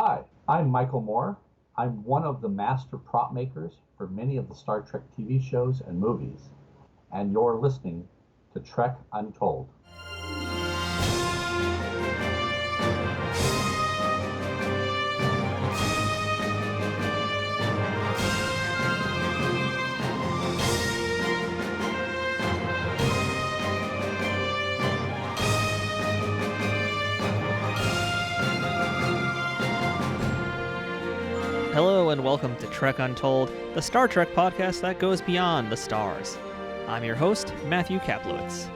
Hi, I'm Michael Moore. I'm one of the master prop makers for many of the Star Trek TV shows and movies, and you're listening to Trek Untold. Hello and welcome to Trek Untold, the Star Trek podcast that goes beyond the stars. I'm your host, Matthew Kaplowitz.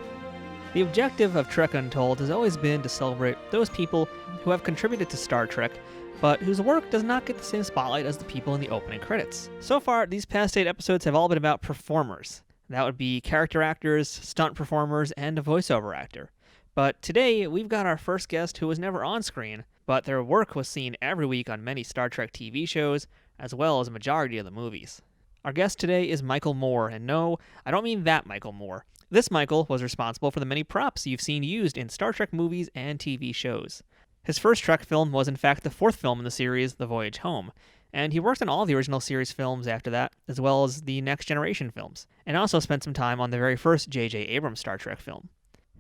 The objective of Trek Untold has always been to celebrate those people who have contributed to Star Trek, but whose work does not get the same spotlight as the people in the opening credits. So far, these past 8 episodes have all been about performers. That would be character actors, stunt performers, and a voiceover actor. But today, we've got our first guest who was never on screen, but their work was seen every week on many Star Trek TV shows, as well as a majority of the movies. Our guest today is Michael Moore, and no, I don't mean that Michael Moore. This Michael was responsible for the many props you've seen used in Star Trek movies and TV shows. His first Trek film was in fact the 4th film in the series, The Voyage Home, and he worked on all the original series films after that, as well as the Next Generation films, and also spent some time on the very first JJ Abrams Star Trek film.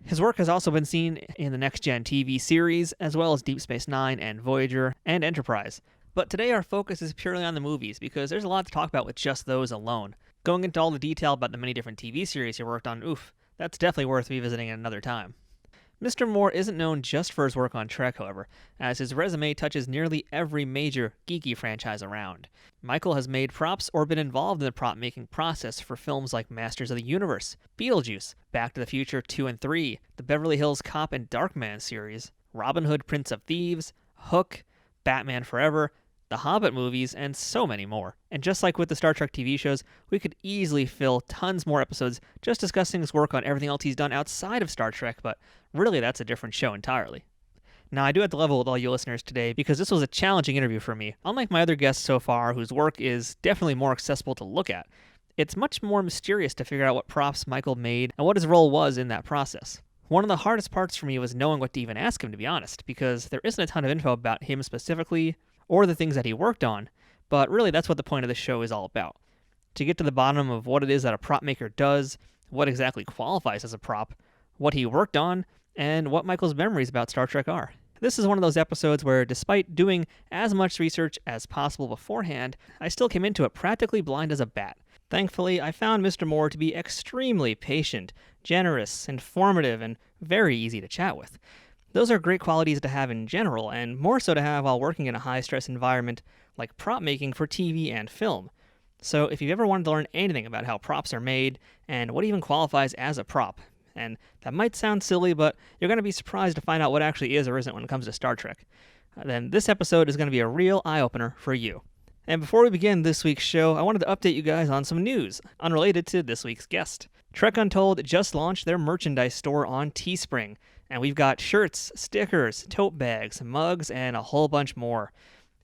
His work has also been seen in the Next Gen TV series, as well as Deep Space Nine and Voyager and Enterprise. But today our focus is purely on the movies, because there's a lot to talk about with just those alone. Going into all the detail about the many different TV series he worked on, that's definitely worth revisiting at another time. Mr. Moore isn't known just for his work on Trek, however, as his resume touches nearly every major geeky franchise around. Michael has made props or been involved in the prop-making process for films like Masters of the Universe, Beetlejuice, Back to the Future 2 and 3, the Beverly Hills Cop and Darkman series, Robin Hood, Prince of Thieves, Hook, Batman Forever, the Hobbit movies, and so many more. And just like with the Star Trek TV shows, we could easily fill tons more episodes just discussing his work on everything else he's done outside of Star Trek, but really that's a different show entirely. Now, I do have to level with all you listeners today because this was a challenging interview for me. Unlike my other guests so far, whose work is definitely more accessible to look at, it's much more mysterious to figure out what props Michael made and what his role was in that process. One of the hardest parts for me was knowing what to even ask him, to be honest, because there isn't a ton of info about him specifically, or the things that he worked on, but really that's what the point of this show is all about. To get to the bottom of what it is that a prop maker does, what exactly qualifies as a prop, what he worked on, and what Michael's memories about Star Trek are. This is one of those episodes where, despite doing as much research as possible beforehand, I still came into it practically blind as a bat. Thankfully, I found Mr. Moore to be extremely patient, generous, informative, and very easy to chat with. Those are great qualities to have in general, and more so to have while working in a high-stress environment like prop making for TV and film. So if you've ever wanted to learn anything about how props are made, and what even qualifies as a prop, and that might sound silly, but you're going to be surprised to find out what actually is or isn't when it comes to Star Trek, then this episode is going to be a real eye-opener for you. And before we begin this week's show, I wanted to update you guys on some news, unrelated to this week's guest. Trek Untold just launched their merchandise store on Teespring, and we've got shirts, stickers, tote bags, mugs, and a whole bunch more.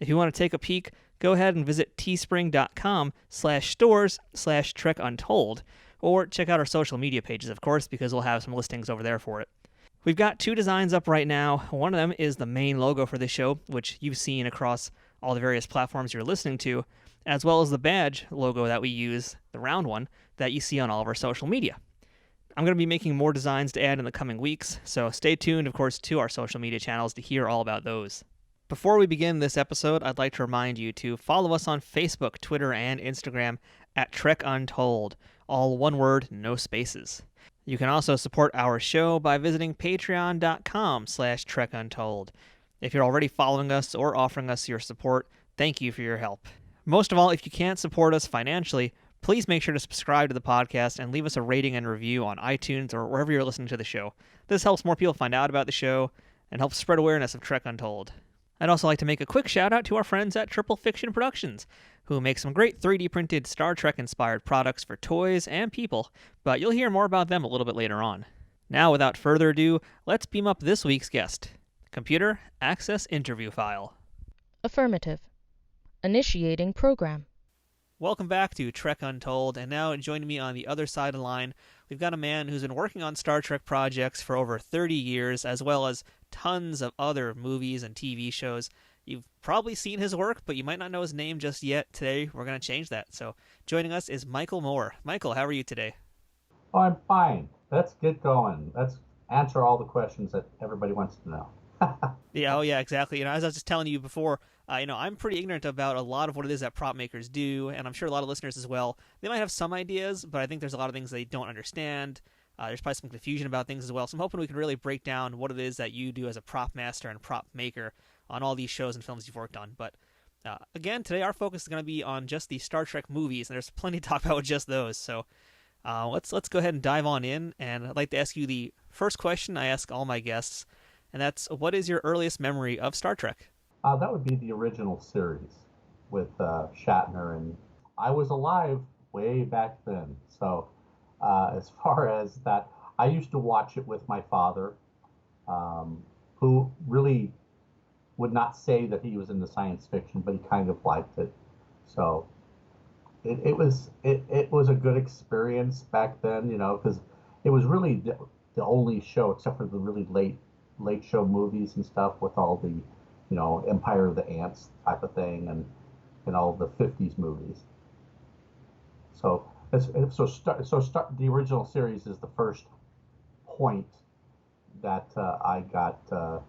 If you want to take a peek, go ahead and visit teespring.com/stores/trekuntold, or check out our social media pages, of course, because we'll have some listings over there for it. We've got 2 designs up right now. One of them is the main logo for this show, which you've seen across all the various platforms you're listening to, as well as the badge logo that we use, the round one, that you see on all of our social media. I'm going to be making more designs to add in the coming weeks, so stay tuned, of course, to our social media channels to hear all about those. Before we begin this episode, I'd like to remind you to follow us on Facebook, Twitter, and Instagram at Trek Untold, all one word, no spaces. You can also support our show by visiting patreon.com/trekuntold. If you're already following us or offering us your support, thank you for your help. Most of all, if you can't support us financially, please make sure to subscribe to the podcast and leave us a rating and review on iTunes or wherever you're listening to the show. This helps more people find out about the show and helps spread awareness of Trek Untold. I'd also like to make a quick shout out to our friends at Triple Fiction Productions, who make some great 3D printed Star Trek inspired products for toys and people, but you'll hear more about them a little bit later on. Now, without further ado, let's beam up this week's guest. Computer, access interview file. Affirmative. Initiating program. Welcome back to Trek Untold, and now joining me on the other side of the line, we've got a man who's been working on Star Trek projects for over 30 years, as well as tons of other movies and TV shows, You've probably seen his work, but you might not know his name just yet. Today, we're going to change that. So joining us is Michael Moore. Michael, how are you today? Oh, I'm fine. Let's get going. Let's answer all the questions that everybody wants to know. Yeah, oh yeah, exactly. As I was just telling you before, I'm pretty ignorant about a lot of what it is that prop makers do, and I'm sure a lot of listeners as well. They might have some ideas, but I think there's a lot of things they don't understand. There's probably some confusion about things as well. So I'm hoping we can really break down what it is that you do as a prop master and prop maker on all these shows and films you've worked on. But again, today our focus is going to be on just the Star Trek movies, and there's plenty to talk about with just those. So let's go ahead and dive on in. And I'd like to ask you the first question I ask all my guests, and that's, what is your earliest memory of Star Trek? That would be the original series with Shatner, and I was alive way back then. So as far as that, I used to watch it with my father, who really would not say that he was into science fiction, but he kind of liked it. So it was a good experience back then, because it was really the only show, except for the really late show movies and stuff, with all the Empire of the Ants type of thing, and all the 50s movies. So the original series is the first point that I got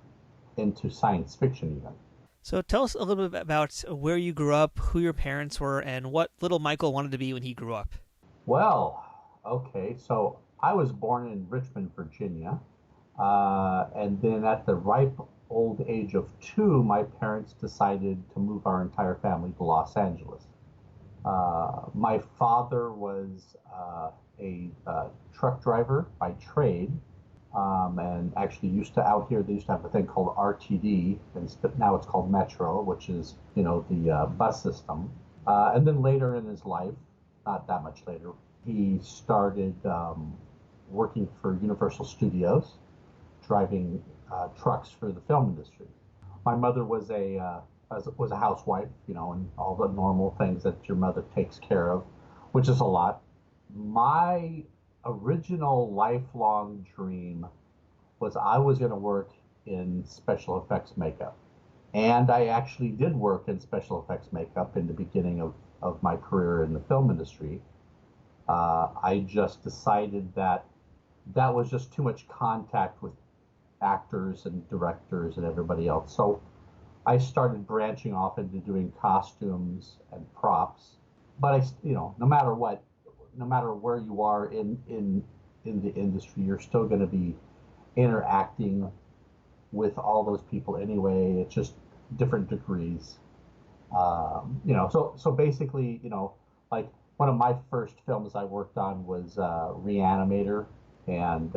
into science fiction even. So tell us a little bit about where you grew up, who your parents were, and what little Michael wanted to be when he grew up. Well, okay, so I was born in Richmond, Virginia, and then at the ripe old age of 2, my parents decided to move our entire family to Los Angeles. My father was a truck driver by trade, and actually they used to have a thing called RTD, and now it's called Metro, which is, the bus system. And then later in his life, not that much later, he started working for Universal Studios, driving trucks for the film industry. My mother was a housewife, and all the normal things that your mother takes care of, which is a lot. My original lifelong dream was I was going to work in special effects makeup. And I actually did work in special effects makeup in the beginning of my career in the film industry. I just decided that was just too much contact with actors and directors and everybody else. So I started branching off into doing costumes and props. But no matter what, no matter where you are in the industry, you're still going to be interacting with all those people anyway. It's just different degrees. So basically, like one of my first films I worked on was Reanimator and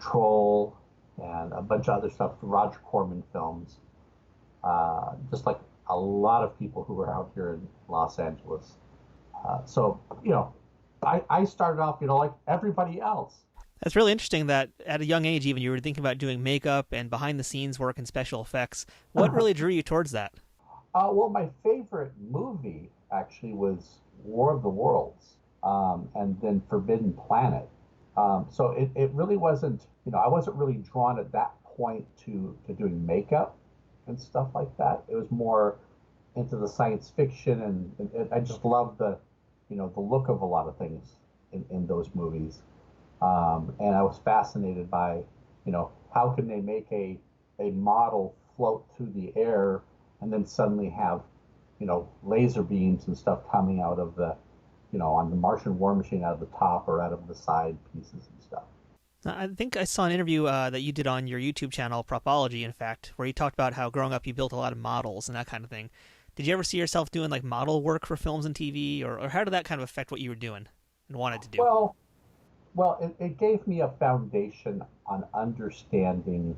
Troll and a bunch of other stuff, the Roger Corman films. Just like a lot of people who were out here in Los Angeles. I started off, like everybody else. That's really interesting that at a young age even you were thinking about doing makeup and behind the scenes work and special effects. What really drew you towards that? Well, my favorite movie actually was War of the Worlds, and then Forbidden Planet. So it really wasn't, I wasn't really drawn at that point to doing makeup and stuff like that. It was more into the science fiction, and I just loved the look of a lot of things in those movies. And I was fascinated by, how can they make a model float through the air and then suddenly have, laser beams and stuff coming out of the, on the Martian war machine out of the top or out of the side pieces and stuff. I think I saw an interview that you did on your YouTube channel, Propology, in fact, where you talked about how growing up you built a lot of models and that kind of thing. Did you ever see yourself doing like model work for films and TV, or how did that kind of affect what you were doing and wanted to do? Well, it gave me a foundation on understanding,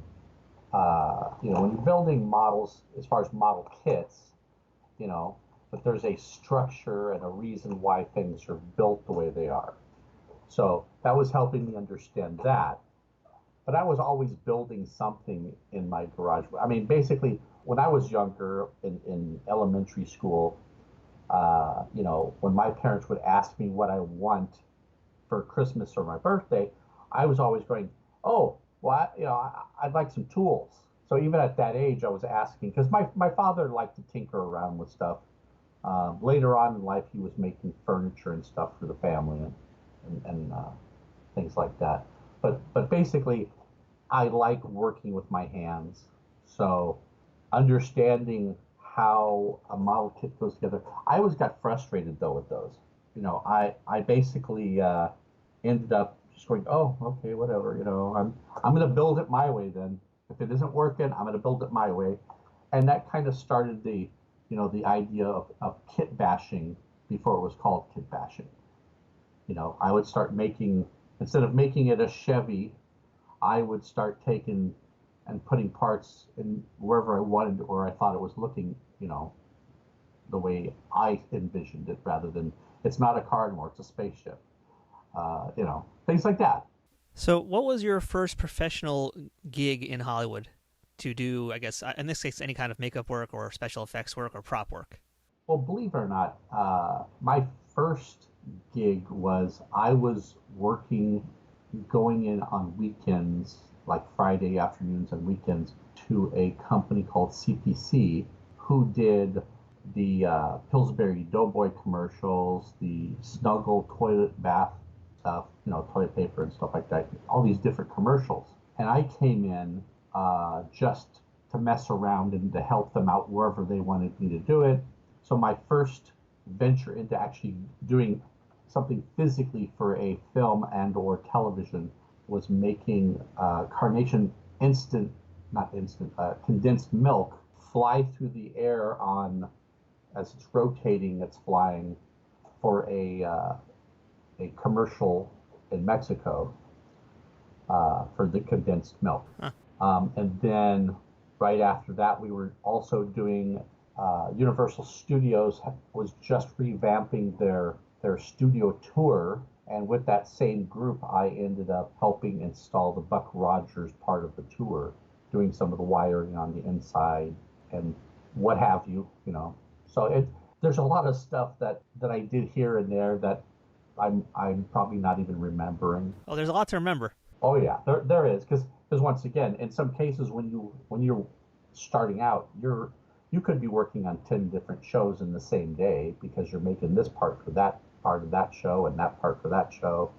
when you're building models, as far as model kits, that there's a structure and a reason why things are built the way they are. So that was helping me understand that. But I was always building something in my garage. I mean, basically, when I was younger in elementary school, when my parents would ask me what I want for Christmas or my birthday, I was always going, oh, well, I'd like some tools. So even at that age, I was asking, because my father liked to tinker around with stuff. Later on in life, he was making furniture and stuff for the family and things like that. But basically, I like working with my hands. So understanding how a model kit goes together. I always got frustrated though with those. I basically ended up just going, oh, okay, whatever. I'm going to build it my way then. If it isn't working, I'm going to build it my way. And that kind of started the idea of kit bashing before it was called kit bashing. I would start making, instead of making it a Chevy, I would start taking and putting parts in wherever I wanted or I thought it was looking, the way I envisioned it, rather than it's not a car anymore, it's a spaceship. Things like that. So, what was your first professional gig in Hollywood to do, I guess, in this case, any kind of makeup work or special effects work or prop work? Well, believe it or not, my first gig was I was working, going in on weekends, like Friday afternoons and weekends, to a company called CPC, who did the Pillsbury Doughboy commercials, the Snuggle toilet bath stuff, toilet paper and stuff like that, all these different commercials. And I came in just to mess around and to help them out wherever they wanted me to do it. So my first venture into actually doing something physically for a film and or television was making Carnation condensed milk fly through the air as it's rotating, it's flying for a commercial in Mexico for the condensed milk. Huh. And then right after that, we were also doing Universal Studios was just revamping their studio tour. And with that same group, I ended up helping install the Buck Rogers part of the tour, doing some of the wiring on the inside and what have you, So there's a lot of stuff that I did here and there that I'm probably not even remembering. Oh, there's a lot to remember. Oh yeah, there is, because once again, in some cases when you're starting out, you could be working on 10 different shows in the same day because you're making this part for that part of that show and that part for that show.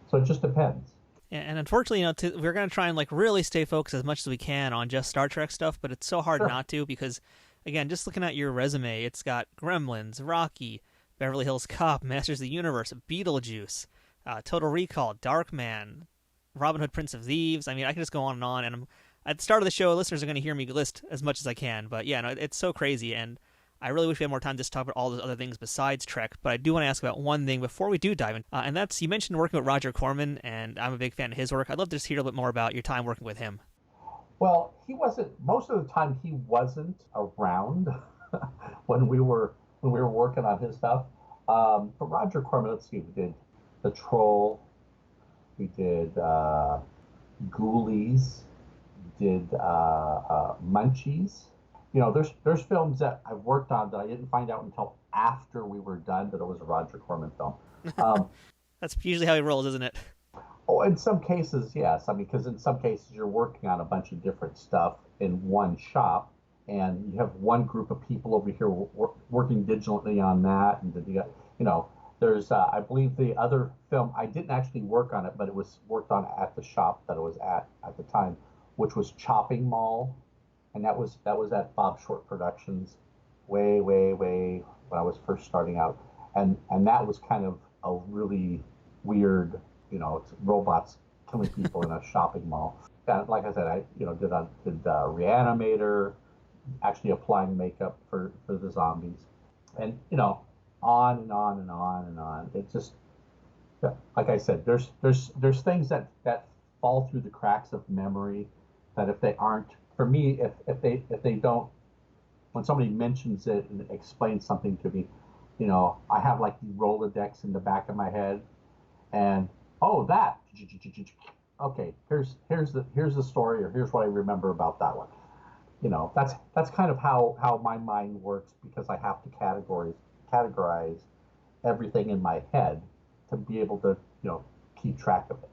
So it just depends. And unfortunately, we're going to try and really stay focused as much as we can on just Star Trek stuff, but it's so hard not to because, again, just looking at your resume, it's got Gremlins, Rocky, Beverly Hills Cop, Masters of the Universe, Beetlejuice, Total Recall, Darkman, Robin Hood, Prince of Thieves. I mean, I can just go on, and at the start of the show, listeners are going to hear me list as much as I can, but yeah, no, it's so crazy, and I really wish we had more time to talk about all those other things besides Trek, but I do want to ask about one thing before we do dive in, and that's, you mentioned working with Roger Corman, and I'm a big fan of his work. I'd love to just hear a little bit more about your time working with him. Well, most of the time he wasn't around when we were working on his stuff. But Roger Corman, let's see, we did The Troll, we did Ghoulies, did Munchies. There's films that I've worked on that I didn't find out until after we were done that it was a Roger Corman film. That's usually how he rolls, isn't it? Oh, in some cases, yes. I mean, because in some cases you're working on a bunch of different stuff in one shop, and you have one group of people over here working diligently on that, and then you got, there's, I believe the other film, I didn't actually work on it, but it was worked on at the shop that it was at the time, which was Chopping Mall. And that was at Bob Short Productions, way when I was first starting out, and that was kind of a really weird, it's robots killing people in a shopping mall. And like I said, I did Reanimator, actually applying makeup for the zombies, and on and on and on and on. It just, like I said, there's things that fall through the cracks of memory that if they aren't, for me, if they don't, when somebody mentions it and explains something to me, I have like the Rolodex in the back of my head, and that, okay, here's the story, or here's what I remember about that one. That's kind of how my mind works, because I have to categorize everything in my head to be able to keep track of it.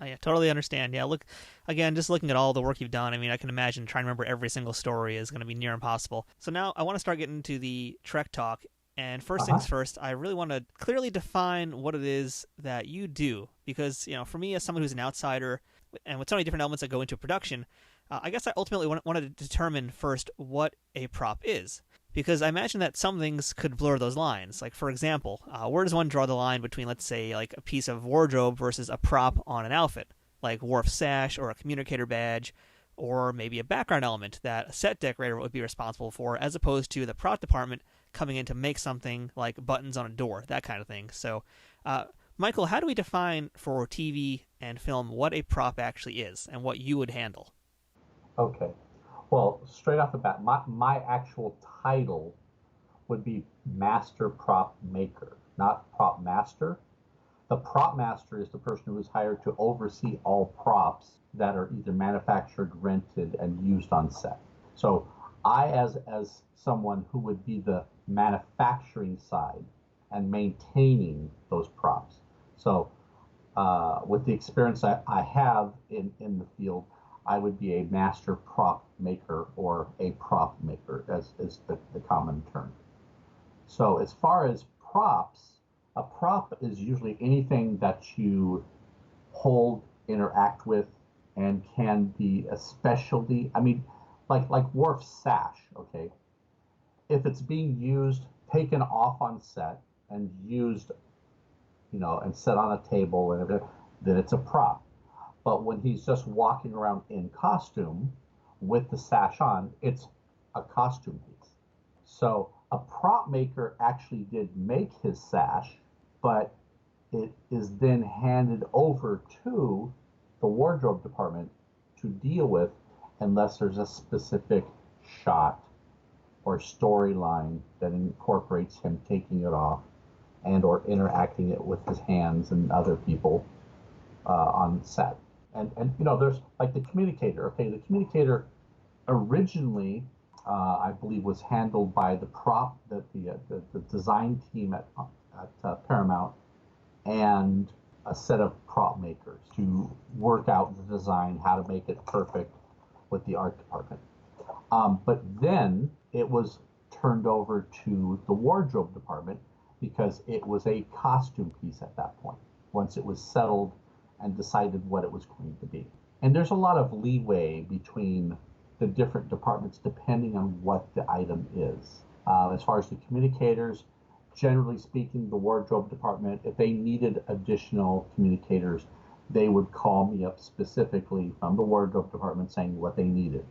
Yeah, totally understand. Yeah, look, again, just looking at all the work you've done, I mean, I can imagine trying to remember every single story is going to be near impossible. So now I want to start getting into the Trek talk. And first Uh-huh. things first, I really want to clearly define what it is that you do. Because, for me, as someone who's an outsider, and with so many different elements that go into production, I guess I ultimately wanted to determine first what a prop is. Because I imagine that some things could blur those lines. Like, for example, where does one draw the line between, let's say, like a piece of wardrobe versus a prop on an outfit? Like Worf's sash or a communicator badge, or maybe a background element that a set decorator would be responsible for, as opposed to the prop department coming in to make something like buttons on a door, that kind of thing. So, Michael, how do we define for TV and film what a prop actually is and what you would handle? Okay. Well, straight off the bat, my actual title would be Master Propmaker, not Prop Master. The Prop Master is the person who is hired to oversee all props that are either manufactured, rented, and used on set. So I, as someone who would be the manufacturing side and maintaining those props. So with the experience I have in the field, I would be a master prop maker or a prop maker, as is the common term. So as far as props, a prop is usually anything that you hold, interact with, and can be a specialty. I mean, like Worf's sash, okay? If it's being used, taken off on set and used, and set on a table and everything, then it's a prop. But when he's just walking around in costume with the sash on, it's a costume piece. So a prop maker actually did make his sash, but it is then handed over to the wardrobe department to deal with unless there's a specific shot or storyline that incorporates him taking it off and or interacting it with his hands and other people on set. And there's like the communicator. Okay, the communicator originally, I believe, was handled by the design team at Paramount and a set of prop makers to work out the design, how to make it perfect with the art department. But then it was turned over to the wardrobe department because it was a costume piece at that point, once it was settled and decided what it was going to be. And there's a lot of leeway between the different departments depending on what the item is. As far as the communicators, generally speaking, the wardrobe department, if they needed additional communicators, they would call me up specifically from the wardrobe department saying what they needed.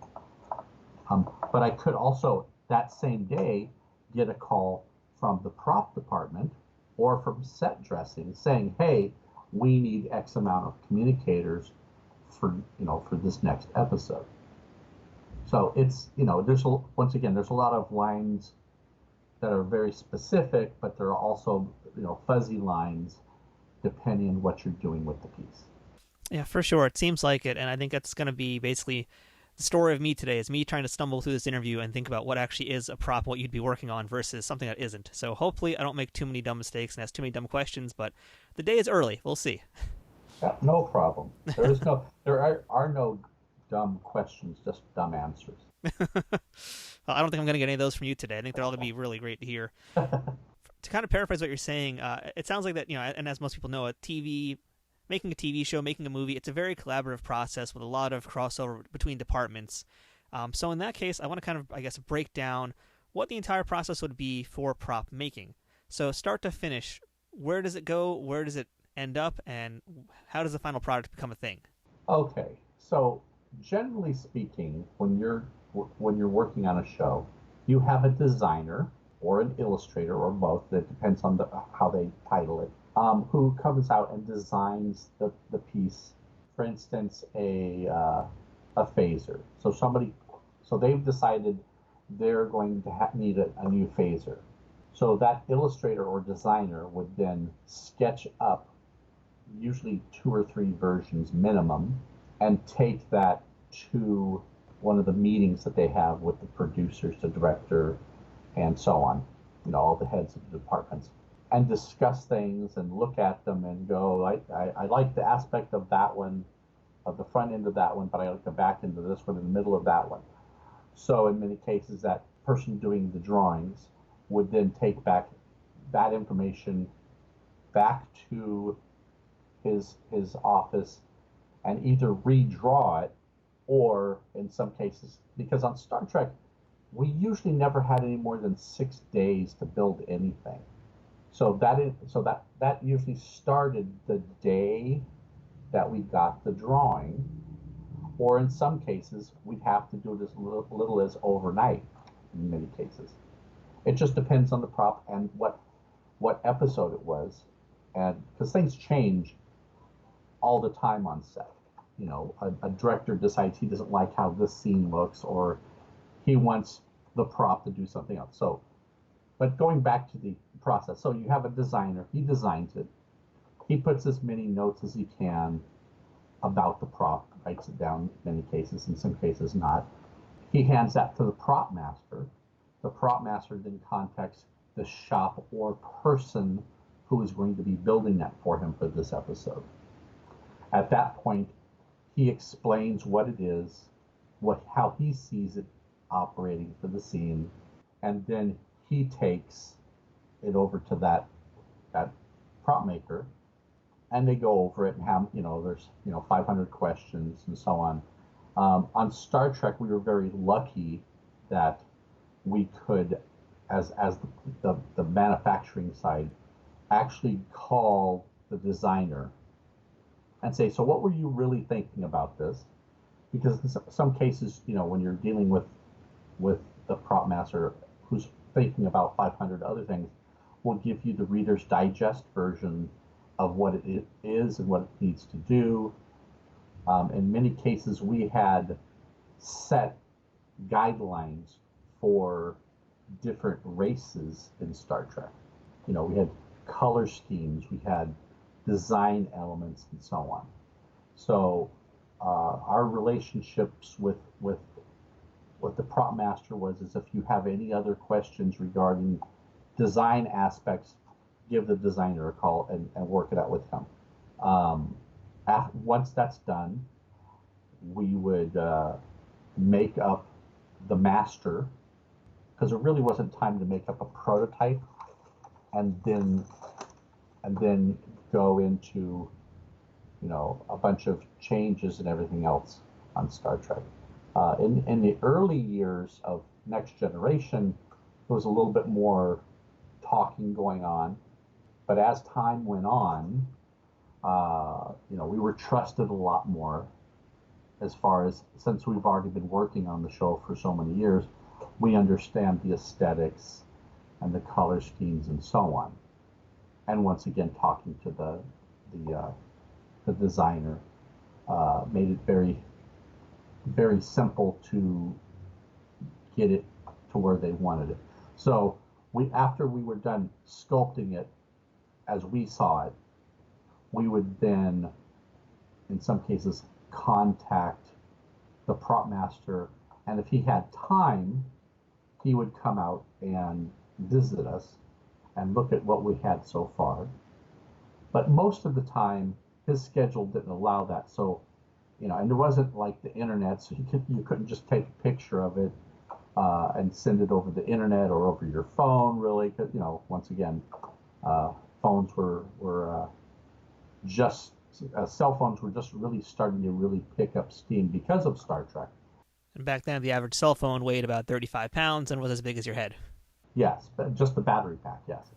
But I could also, that same day, get a call from the prop department or from set dressing saying, hey, we need X amount of communicators for this next episode. So it's, once again, there's a lot of lines that are very specific, but there are also, fuzzy lines depending on what you're doing with the piece. Yeah, for sure. It seems like it. And I think that's going to be basically the story of me today, is me trying to stumble through this interview and think about what actually is a prop, what you'd be working on versus something that isn't. So hopefully I don't make too many dumb mistakes and ask too many dumb questions, but the day is early. We'll see. Yeah, no problem. There are no dumb questions, just dumb answers. I don't think I'm going to get any of those from you today. I think they're all going to be really great to hear. To kind of paraphrase what you're saying, it sounds like that, and as most people know, making a TV show, making a movie, it's a very collaborative process with a lot of crossover between departments. So in that case, I want to kind of, I guess, break down what the entire process would be for prop making. So start to finish, where does it go? Where does it end up? And how does the final product become a thing? Okay, so generally speaking, when you're working on a show, you have a designer or an illustrator or both. That depends on how they title it. Who comes out and designs the piece. For instance, a phaser. So they've decided they're going to need a new phaser. So that illustrator or designer would then sketch up usually 2 or 3 versions minimum and take that to one of the meetings that they have with the producers, the director, and so on, all the heads of the departments. and discuss things and look at them and go, I like the aspect of that one, of the front end of that one, but I like the back end of this one, in the middle of that one. So in many cases, that person doing the drawings would then take back that information back to his office and either redraw it, or in some cases, because on Star Trek, we usually never had any more than 6 days to build anything. So that usually started the day that we got the drawing, or in some cases, we'd have to do it as little as overnight in many cases. It just depends on the prop and what episode it was, and because things change all the time on set. You know, a director decides he doesn't like how this scene looks, or he wants the prop to do something else. So, but going back to the process, so you have a designer, he designs it, he puts as many notes as he can about the prop, writes it down in many cases, in some cases not. He hands that to the prop master. The prop master then contacts the shop or person who is going to be building that for him for this episode. At that point, he explains what it is, how he sees it operating for the scene, and then he takes it over to that prop maker, and they go over it and have, there's 500 questions and so on. On Star Trek, we were very lucky that we could, as the manufacturing side, actually call the designer and say, so what were you really thinking about this? Because in some cases, when you're dealing with the prop master who's thinking about 500 other things, will give you the Reader's Digest version of what it is and what it needs to do. In many cases, we had set guidelines for different races in Star Trek. We had color schemes, we had design elements, and so on. So our relationships with the prop master is if you have any other questions regarding design aspects, give the designer a call and work it out with him. Once that's done, we would make up the master, because there really wasn't time to make up a prototype and then go into a bunch of changes and everything else on Star Trek. In the early years of Next Generation, there was a little bit more talking going on, but as time went on, we were trusted a lot more. As far as, since we've already been working on the show for so many years, we understand the aesthetics and the color schemes and so on. And once again, talking to the designer made it very, very simple to get it to where they wanted it. So after we were done sculpting it as we saw it, we would then, in some cases, contact the prop master, and if he had time, he would come out and visit us and look at what we had so far. But most of the time, his schedule didn't allow that. So, and there wasn't like the internet, so you couldn't just take a picture of it and send it over the internet or over your phone, really. Because, once again, phones were just cell phones were just really starting to really pick up steam because of Star Trek. And back then, the average cell phone weighed about 35 pounds and was as big as your head. Yes, but just the battery pack, yes.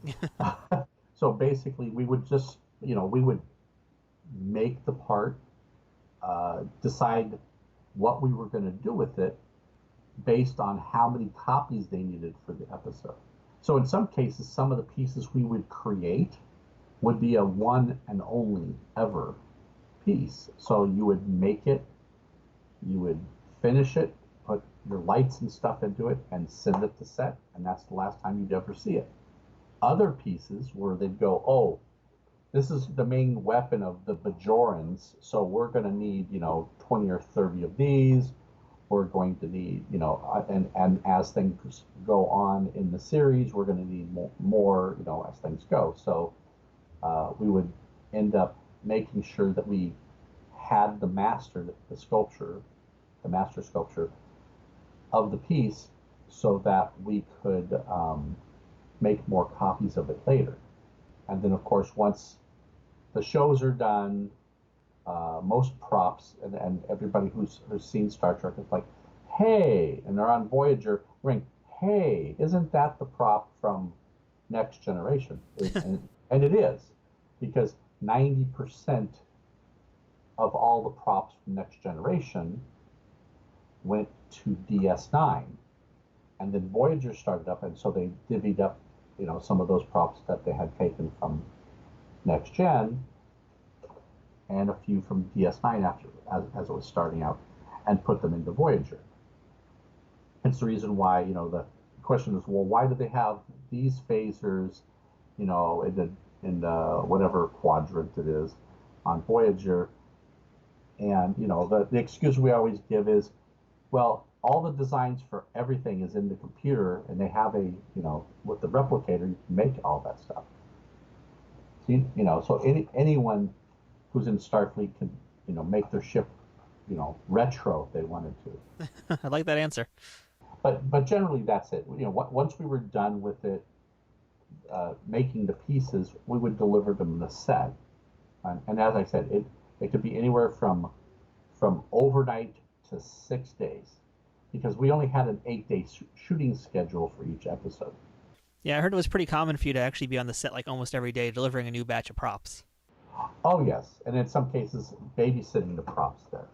So basically, we would just, we would make the part, decide what we were going to do with it based on how many copies they needed for the episode. So in some cases, some of the pieces we would create would be a one and only ever piece. So you would make it, you would finish it, put your lights and stuff into it, and send it to set, and that's the last time you'd ever see it. Other pieces where they'd go, oh, this is the main weapon of the Bajorans, so we're going to need, 20 or 30 of these, we're going to need, and as things go on in the series, we're going to need more, as things go. So we would end up making sure that we had the master sculpture of the piece, so that we could make more copies of it later. And then, of course, once the shows are done, most props and everybody who's seen Star Trek is like, hey, and they're on Voyager, ring, hey, isn't that the prop from Next Generation? And it is, because 90% of all the props from Next Generation went to DS9, and then Voyager started up, and so they divvied up, some of those props that they had taken from Next Gen, and a few from DS9 after, as it was starting out, and put them into Voyager. It's the reason why, the question is, well, why do they have these phasers, in the whatever quadrant it is on Voyager? And, the excuse we always give is, well, all the designs for everything is in the computer, and they have with the replicator, you can make all that stuff. So anyone who's in Starfleet can, make their ship, retro if they wanted to. I like that answer. But generally that's it. Once we were done with it, making the pieces, we would deliver them in the set. And as I said, it could be anywhere from overnight to 6 days, because we only had an 8-day shooting schedule for each episode. Yeah, I heard it was pretty common for you to actually be on the set like almost every day delivering a new batch of props. Oh, yes. And in some cases, babysitting the props there.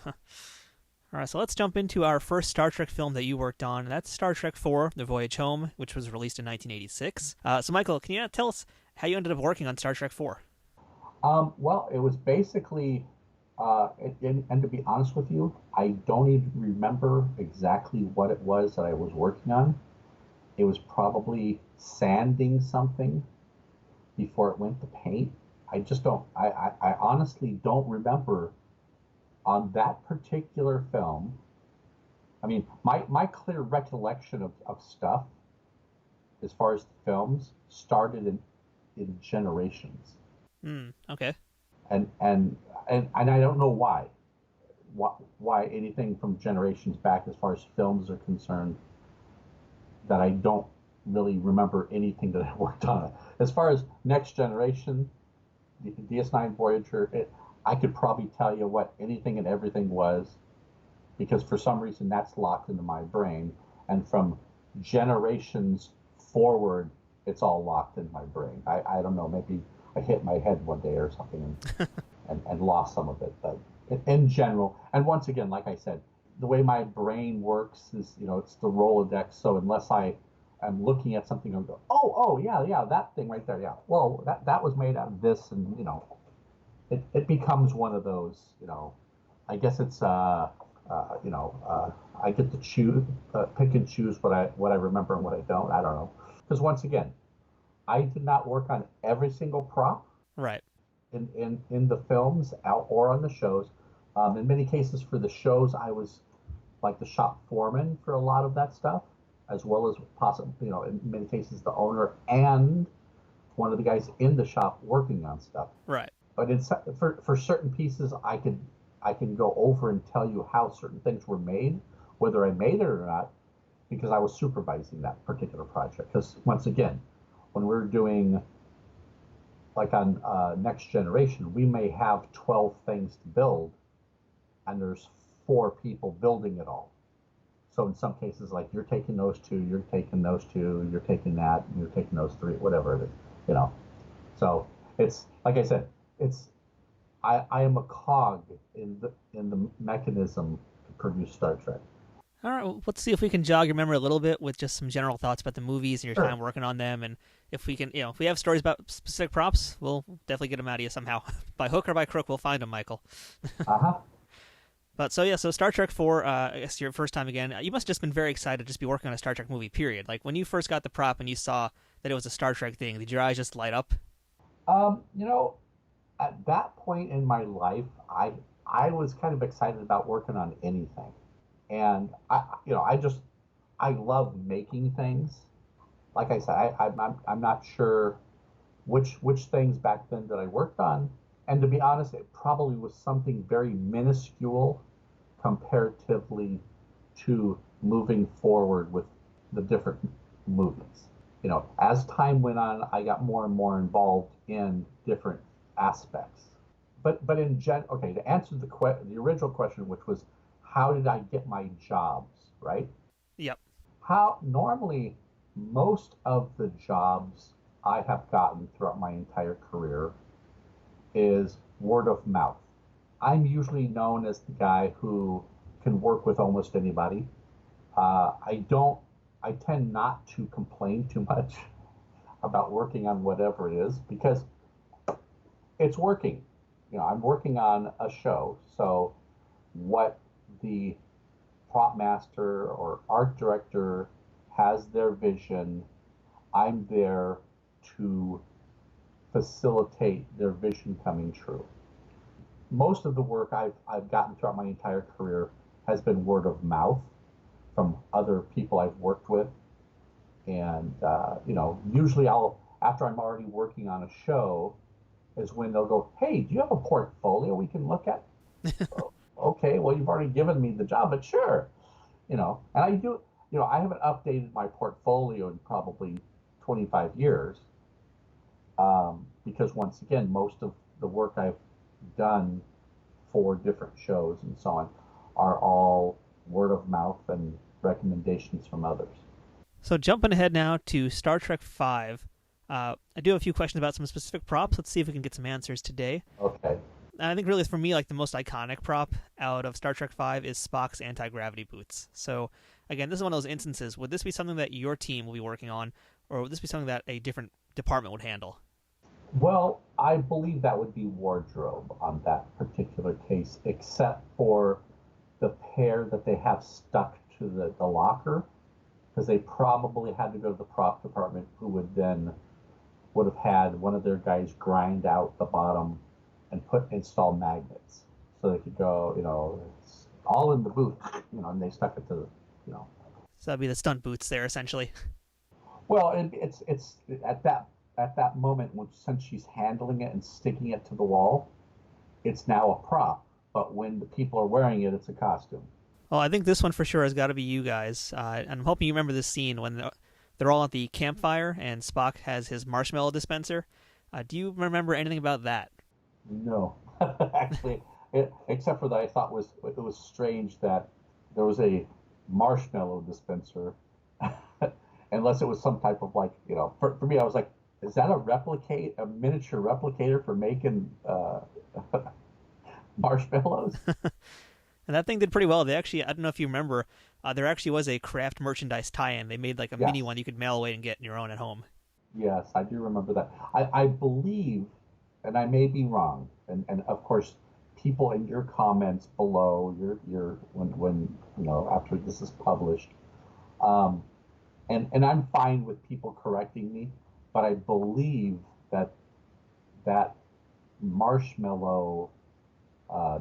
All right, so let's jump into our first Star Trek film that you worked on. That's Star Trek IV, The Voyage Home, which was released in 1986. So, Michael, can you tell us how you ended up working on Star Trek IV? Well, it was basically, and to be honest with you, I don't even remember exactly what it was that I was working on. It was probably sanding something before it went to paint. I honestly don't remember on that particular film. I mean, my clear recollection of stuff, as far as the films, started in Generations. Okay. And I don't know why anything from Generations back, as far as films are concerned, that I don't really remember anything that I worked on. As far as Next Generation, DS9, Voyager, I could probably tell you what anything and everything was, because for some reason that's locked into my brain. And from Generations forward, it's all locked in my brain. I don't know, maybe I hit my head one day or something and lost some of it. But in general, and once again, like I said, the way my brain works is, it's the Rolodex. So unless I am looking at something and go, oh, yeah, that thing right there, yeah. Well, that was made out of this, and it becomes one of those, I guess it's I get to choose, pick and choose what I remember and what I don't. I don't know, because once again, I did not work on every single prop. Right. In the films or on the shows. In many cases for the shows, I was like the shop foreman for a lot of that stuff, as well as possibly, in many cases the owner and one of the guys in the shop working on stuff. Right. But for certain pieces, I can go over and tell you how certain things were made, whether I made it or not, because I was supervising that particular project. Because once again, when we're doing, like on Next Generation, we may have 12 things to build, and there's 4 people building it all. So in some cases, like, you're taking those 2, you're taking those 2, you're taking that, you're taking those 3, whatever it is, So it's, like I said, I am a cog in the mechanism to produce Star Trek. All right, well, let's see if we can jog your memory a little bit with just some general thoughts about the movies and your time working on them, and if we can, if we have stories about specific props, we'll definitely get them out of you somehow. By hook or by crook, we'll find them, Michael. But so Star Trek 4, I guess your first time again, you must have just been very excited to just be working on a Star Trek movie, period. Like, when you first got the prop and you saw that it was a Star Trek thing, did your eyes just light up? At that point in my life, I was kind of excited about working on anything. And I love making things. Like I said, I'm not sure which things back then that I worked on. And to be honest, it probably was something very minuscule comparatively to moving forward with the different movies. As time went on, I got more and more involved in different aspects. But okay, to answer the original question, which was how did I get my jobs, right? Yep. How normally most of the jobs I have gotten throughout my entire career is word of mouth. I'm usually known as the guy who can work with almost anybody. I don't. I tend not to complain too much about working on whatever it is because it's working. I'm working on a show, so what the prop master or art director has their vision, I'm there to facilitate their vision coming true. Most of the work I've gotten throughout my entire career has been word of mouth from other people I've worked with. And, usually after I'm already working on a show, is when they'll go, hey, do you have a portfolio we can look at? Okay, well, you've already given me the job, but sure. And I do, I haven't updated my portfolio in probably 25 years. Because once again, most of the work I've done for different shows and so on are all word of mouth and recommendations from others. So jumping ahead now to Star Trek V, I do have a few questions about some specific props. Let's see if we can get some answers today. Okay. And I think really for me, like the most iconic prop out of Star Trek V is Spock's anti-gravity boots. So again, this is one of those instances. Would this be something that your team will be working on, or would this be something that a different department would handle? Well, I believe that would be wardrobe on that particular case, except for the pair that they have stuck to the locker, because they probably had to go to the prop department, who would have had one of their guys grind out the bottom and install magnets, so they could go, it's all in the boot, and they stuck it to the. So that'd be the stunt boots there, essentially. Well, it's at that moment, since she's handling it and sticking it to the wall, it's now a prop. But when the people are wearing it, it's a costume. Well, I think this one for sure has got to be you guys. And I'm hoping you remember this scene when they're all at the campfire and Spock has his marshmallow dispenser. Do you remember anything about that? No, actually, except for that, I thought it was strange that there was a marshmallow dispenser, unless it was some type of for me, I was like, is that a miniature replicator for making marshmallows? And that thing did pretty well. They actually, I don't know if you remember, there actually was a craft merchandise tie-in. They made like a mini one you could mail away and get your own at home. Yes, I do remember that. I believe, and I may be wrong, and of course, people in your comments below your when after this is published, and I'm fine with people correcting me, but I believe that marshmallow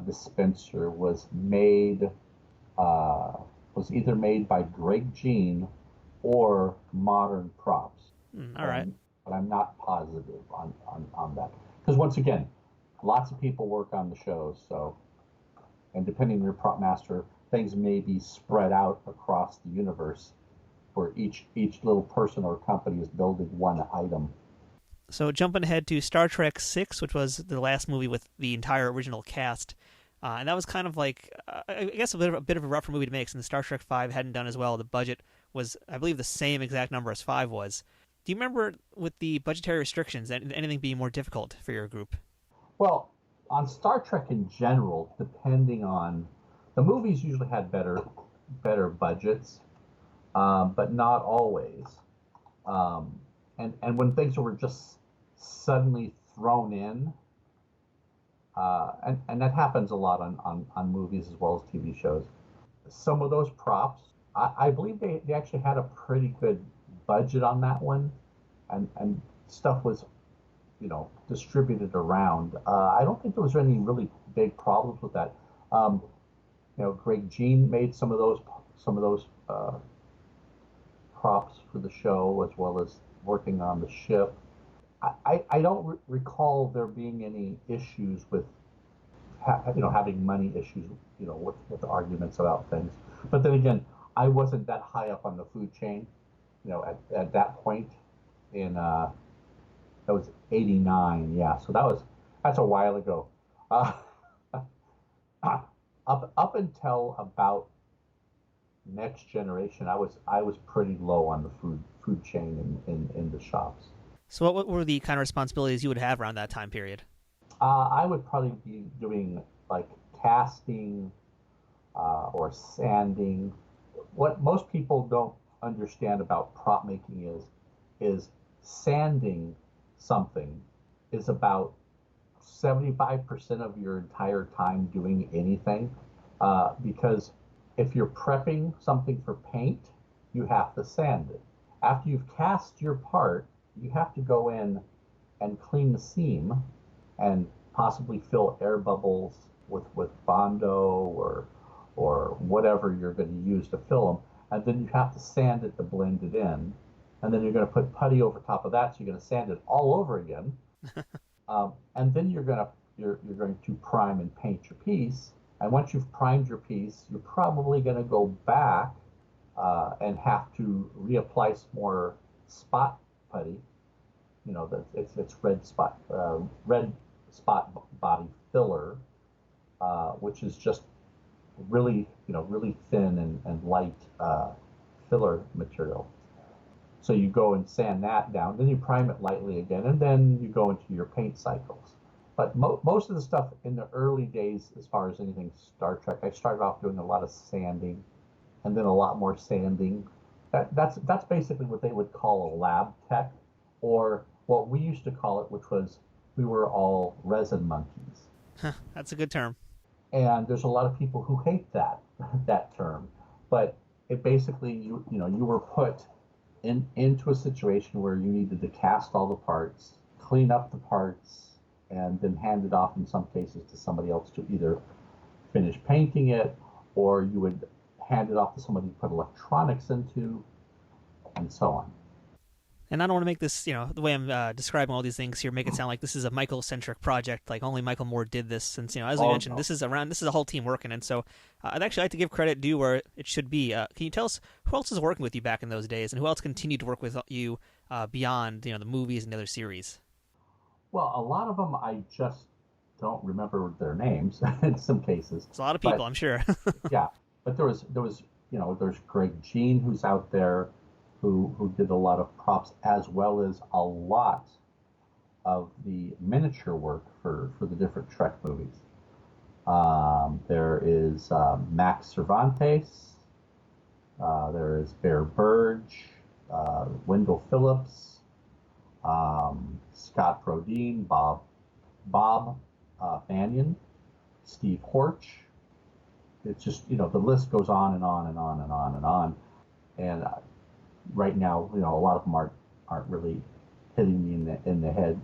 dispenser was either made by Greg Jean or Modern Props. All right. But I'm not positive on that. Because once again, lots of people work on the shows, so, and depending on your prop master, things may be spread out across the universe where each little person or company is building one item. So jumping ahead to Star Trek VI, which was the last movie with the entire original cast, and that was kind of like, I guess, a bit of a rougher movie to make since Star Trek V hadn't done as well. The budget was, I believe, the same exact number as 5 was. Do you remember with the budgetary restrictions, anything being more difficult for your group? Well, on Star Trek in general, depending on the movies, usually had better budgets, but not always. And when things were just suddenly thrown in, and that happens a lot on movies as well as TV shows. Some of those props, I believe they actually had a pretty good budget on that one, and stuff was, distributed around. I don't think there was any really big problems with that. Greg Jean made some of those props for the show, as well as working on the ship. I don't recall there being any issues with having money issues, with arguments about things. But then again, I wasn't that high up on the food chain, at that point in that was '89. Yeah, so that's a while ago. Uh, up until about Next Generation, I was pretty low on the food chain in the shops. So what were the kind of responsibilities you would have around that time period? I would probably be doing like casting or sanding. What most people don't understand about prop making is sanding something is about 75% of your entire time doing anything, because if you're prepping something for paint, you have to sand it. After you've cast your part, you have to go in and clean the seam and possibly fill air bubbles with Bondo or whatever you're going to use to fill them. And then you have to sand it to blend it in. And then you're going to put putty over top of that, so you're going to sand it all over again. And then you're going to prime and paint your piece. And once you've primed your piece, you're probably going to go back and have to reapply some more spot putty. It's red spot body filler, which is just really thin and light filler material. So you go and sand that down, then you prime it lightly again, and then you go into your paint cycles. But most of the stuff in the early days, as far as anything Star Trek, I started off doing a lot of sanding, and then a lot more sanding. That's basically what they would call a lab tech, or what we used to call it, which was we were all resin monkeys. That's a good term. And there's a lot of people who hate that term, but it basically you were put into a situation where you needed to cast all the parts, clean up the parts, and then hand it off in some cases to somebody else to either finish painting it, or you would hand it off to somebody to put electronics into, and so on. And I don't want to make this, the way I'm describing all these things here, make it sound like this is a Michael-centric project, like only Michael Moore did this. Since, as we mentioned, this is a whole team working. And so I'd actually like to give credit due where it should be. Can you tell us who else was working with you back in those days, and who else continued to work with you beyond, the movies and the other series? Well, a lot of them I just don't remember their names in some cases. It's a lot of people, I'm sure. Yeah, but there was there's Greg Jean, who's out there, who did a lot of props, as well as a lot of the miniature work for the different Trek movies. There is Max Cervantes, there is Bear Burge, Wendell Phillips, Scott Brodeen, Bob Banyan, Steve Horch. It's just, the list goes on and on and on and on and on. And right now, a lot of them aren't really hitting me in the head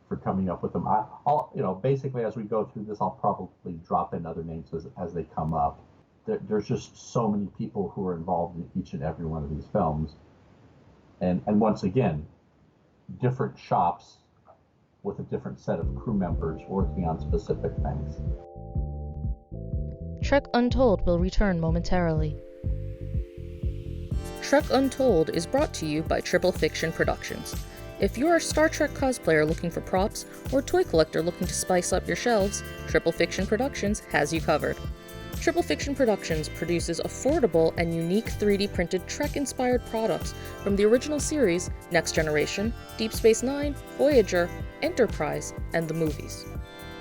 for coming up with them. I'll basically, as we go through this, I'll probably drop in other names as they come up. There's just so many people who are involved in each and every one of these films. And once again, different shops with a different set of crew members working on specific things. Trek Untold will return momentarily. Trek Untold is brought to you by Triple Fiction Productions. If you're a Star Trek cosplayer looking for props, or toy collector looking to spice up your shelves, Triple Fiction Productions has you covered. Triple Fiction Productions produces affordable and unique 3D printed Trek-inspired products from the original series, Next Generation, Deep Space Nine, Voyager, Enterprise, and the movies.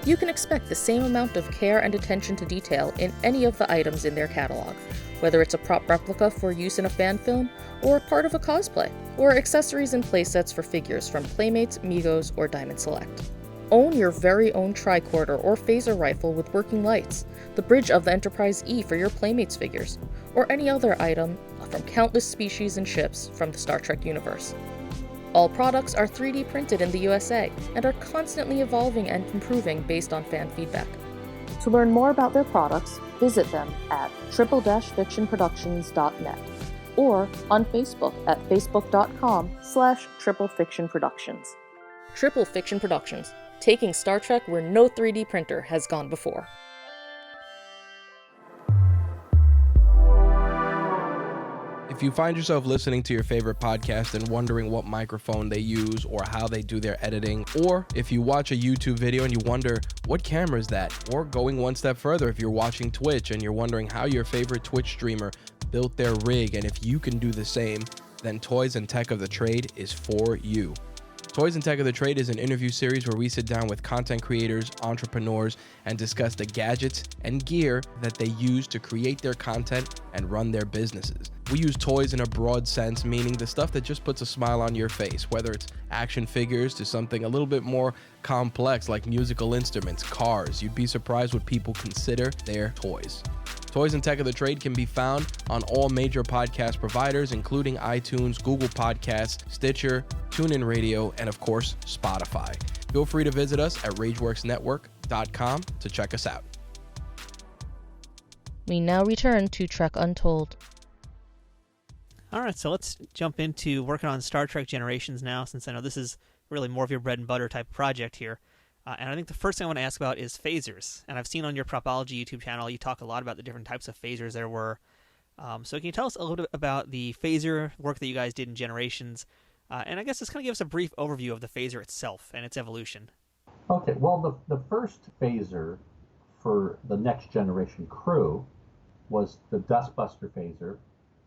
You can expect the same amount of care and attention to detail in any of the items in their catalog, whether it's a prop replica for use in a fan film, or part of a cosplay, or accessories and playsets for figures from Playmates, Migos, or Diamond Select. Own your very own tricorder or phaser rifle with working lights, the bridge of the Enterprise E for your Playmates figures, or any other item from countless species and ships from the Star Trek universe. All products are 3D printed in the USA and are constantly evolving and improving based on fan feedback. To learn more about their products, visit them at triple-fictionproductions.net or on Facebook at facebook.com/triplefictionproductions. Triple Fiction Productions, taking Star Trek where no 3D printer has gone before. If you find yourself listening to your favorite podcast and wondering what microphone they use or how they do their editing, or if you watch a YouTube video and you wonder, what camera is that? Or going one step further, if you're watching Twitch and you're wondering how your favorite Twitch streamer built their rig, and if you can do the same, then Toys and Tech of the Trade is for you. Toys and Tech of the Trade is an interview series where we sit down with content creators, entrepreneurs, and discuss the gadgets and gear that they use to create their content and run their businesses. We use toys in a broad sense, meaning the stuff that just puts a smile on your face, whether it's action figures to something a little bit more complex like musical instruments, cars. You'd be surprised what people consider their toys. Toys and Tech of the Trade can be found on all major podcast providers, including iTunes, Google Podcasts, Stitcher, TuneIn Radio, and of course, Spotify. Feel free to visit us at RageWorksNetwork.com to check us out. We now return to Trek Untold. All right, so let's jump into working on Star Trek Generations now, since I know this is really more of your bread and butter type project here. And I think the first thing I want to ask about is phasers. And I've seen on your Propology YouTube channel, you talk a lot about the different types of phasers there were. So can you tell us a little bit about the phaser work that you guys did in Generations? And I guess just kind of give us a brief overview of the phaser itself and its evolution. Okay, well, the first phaser for the Next Generation crew was the Dustbuster phaser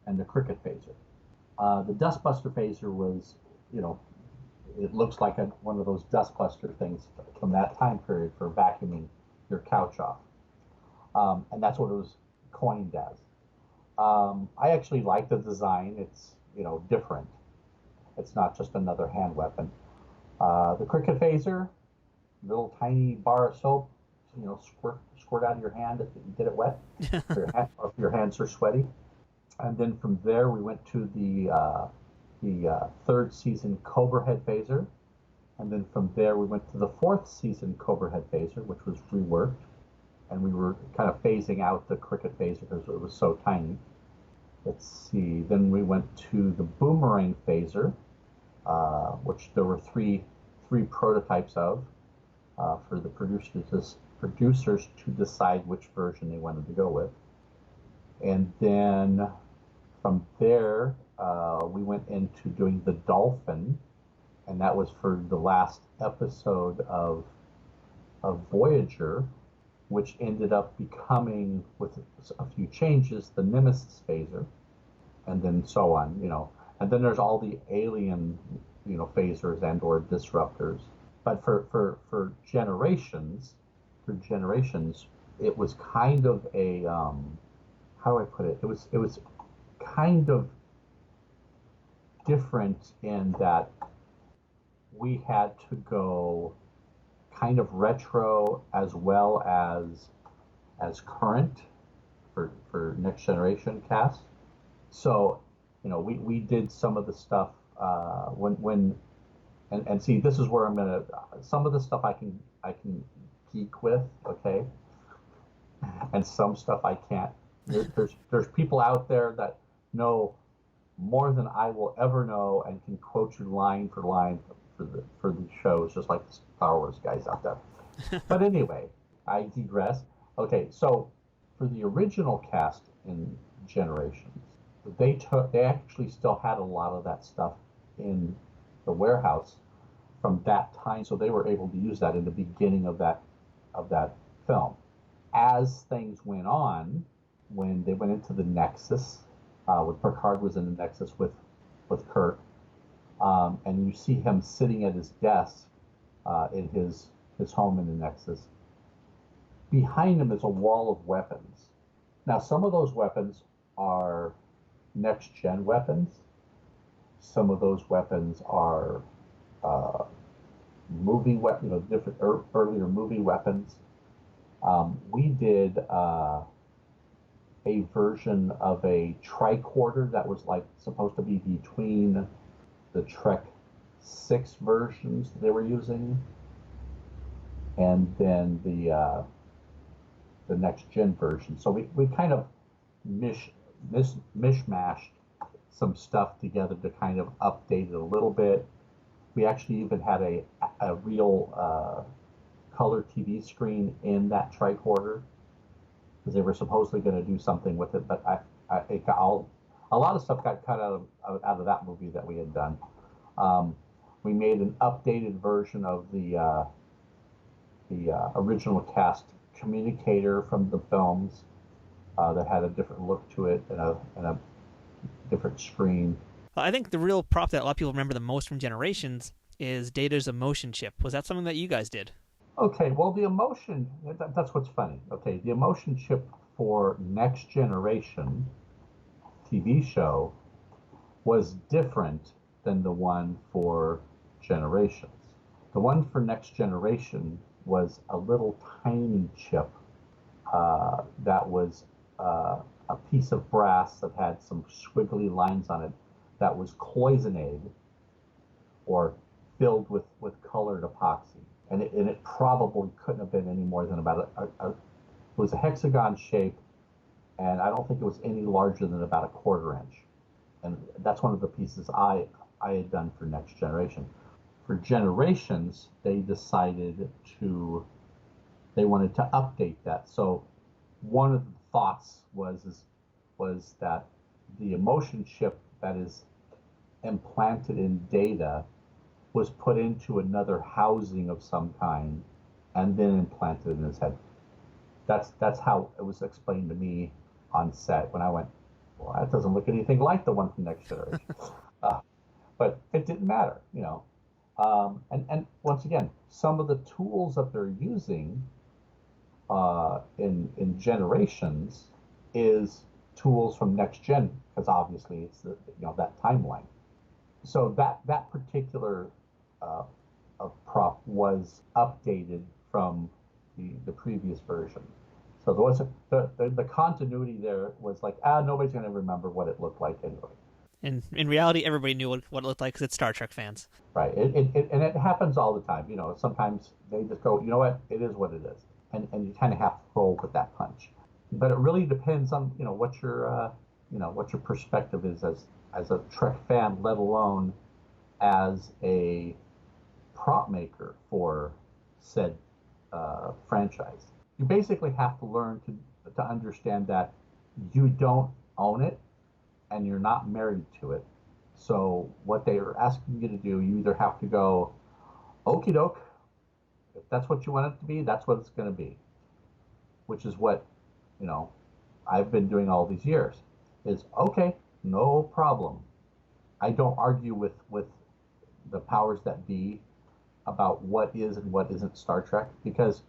and the Cricket phaser. The Dustbuster phaser was, it looks like one of those dustbuster things from that time period for vacuuming your couch off. And that's what it was coined as. I actually like the design. It's, different. It's not just another hand weapon. The Cricket phaser, little tiny bar of soap, squirt out of your hand if you get it wet, or if your hands are sweaty. And then from there, we went to the third season Cobra Head phaser. And then from there, we went to the fourth season Cobra Head phaser, which was reworked. And we were kind of phasing out the Cricket phaser because it was so tiny. Let's see. Then we went to the Boomerang phaser, which there were three prototypes of for the producers to decide which version they wanted to go with. And then from there, we went into doing the Dolphin, and that was for the last episode of Voyager, which ended up becoming, with a few changes, the Nemesis phaser, and then so on, And then there's all the alien, phasers and or disruptors. But for generations, it was kind of a how do I put it? It was kind of different in that we had to go kind of retro as well as current for Next Generation cast. So, we did some of the stuff and see, this is where I'm gonna, some of the stuff I can geek with, okay, and some stuff I can't. There's people out there that know more than I will ever know and can quote you line for line for the shows, just like the Star Wars guys out there. But anyway, I digress. Okay, so for the original cast in Generations, they actually still had a lot of that stuff in the warehouse from that time, so they were able to use that in the beginning of that film. As things went on, when they went into the Nexus, when Picard was in the Nexus with Kirk, and you see him sitting at his desk in his home in the Nexus. Behind him is a wall of weapons. Now, some of those weapons are next-gen weapons. Some of those weapons are movie weapons, different earlier movie weapons. We did a version of a tricorder that was supposed to be between the Trek 6 versions they were using and then the the next gen version. So we kind of mishmashed some stuff together to kind of update it a little bit. We actually even had a real color TV screen in that tricorder because they were supposedly going to do something with it, but a lot of stuff got cut out of that movie that we had done. We made an updated version of the original cast communicator from the films that had a different look to it and a different screen. I think the real prop that a lot of people remember the most from Generations is Data's emotion chip. Was that something that you guys did? Okay, well, the emotion, that's what's funny. Okay, the emotion chip for Next Generation TV show was different than the one for Generations. The one for Next Generation was a little tiny chip that was a piece of brass that had some squiggly lines on it that was cloisonnated or filled with colored epoxy. And it probably couldn't have been any more than about it was a hexagon shape, and I don't think it was any larger than about a 1/4 inch. And that's one of the pieces I had done for Next Generation. For Generations, they decided they wanted to update that. So one of the thoughts was that the emotion chip that is implanted in Data was put into another housing of some kind and then implanted in his head. That's how it was explained to me on set when I went, well, that doesn't look anything like the one from Next Generation. But it didn't matter, you know. And once again, some of the tools that they're using in Generations is tools from Next Gen, because obviously it's that timeline. So that particular prop was updated from the previous version. So there was the continuity there was like, nobody's going to remember what it looked like anyway. And in reality, everybody knew what it looked like because it's Star Trek fans. Right. And it happens all the time. You know, sometimes they just go, you know what, it is what it is. And you kind of have to roll with that punch. But it really depends on, what your perspective is as a Trek fan, let alone as a prop maker for said franchise. You basically have to learn to understand that you don't own it and you're not married to it. So what they are asking you to do, you either have to go, okie doke, if that's what you want it to be, that's what it's going to be. Which is what, I've been doing all these years. Is okay, no problem. I don't argue with the powers that be about what is and what isn't Star Trek, because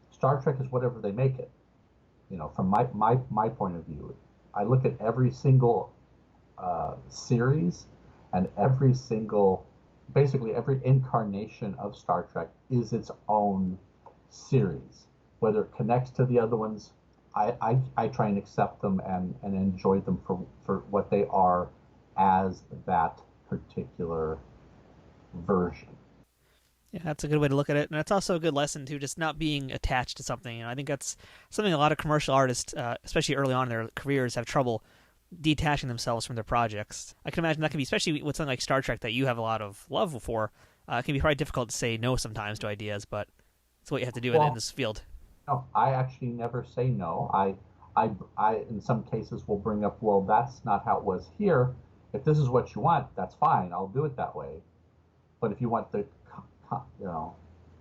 Star Trek is whatever they make it. From my point of view, I look at every single series and basically every incarnation of Star Trek is its own series. Whether it connects to the other ones, I try and accept them and enjoy them for what they are as that particular version. Yeah, that's a good way to look at it. And it's also a good lesson to just not being attached to something. I think that's something a lot of commercial artists, especially early on in their careers, have trouble detaching themselves from their projects. I can imagine that can be, especially with something like Star Trek that you have a lot of love for, it can be probably difficult to say no sometimes to ideas, but it's what you have to do in this field. No, I actually never say no. I in some cases will bring up, well, that's not how it was here. If this is what you want, that's fine. I'll do it that way. But if you want the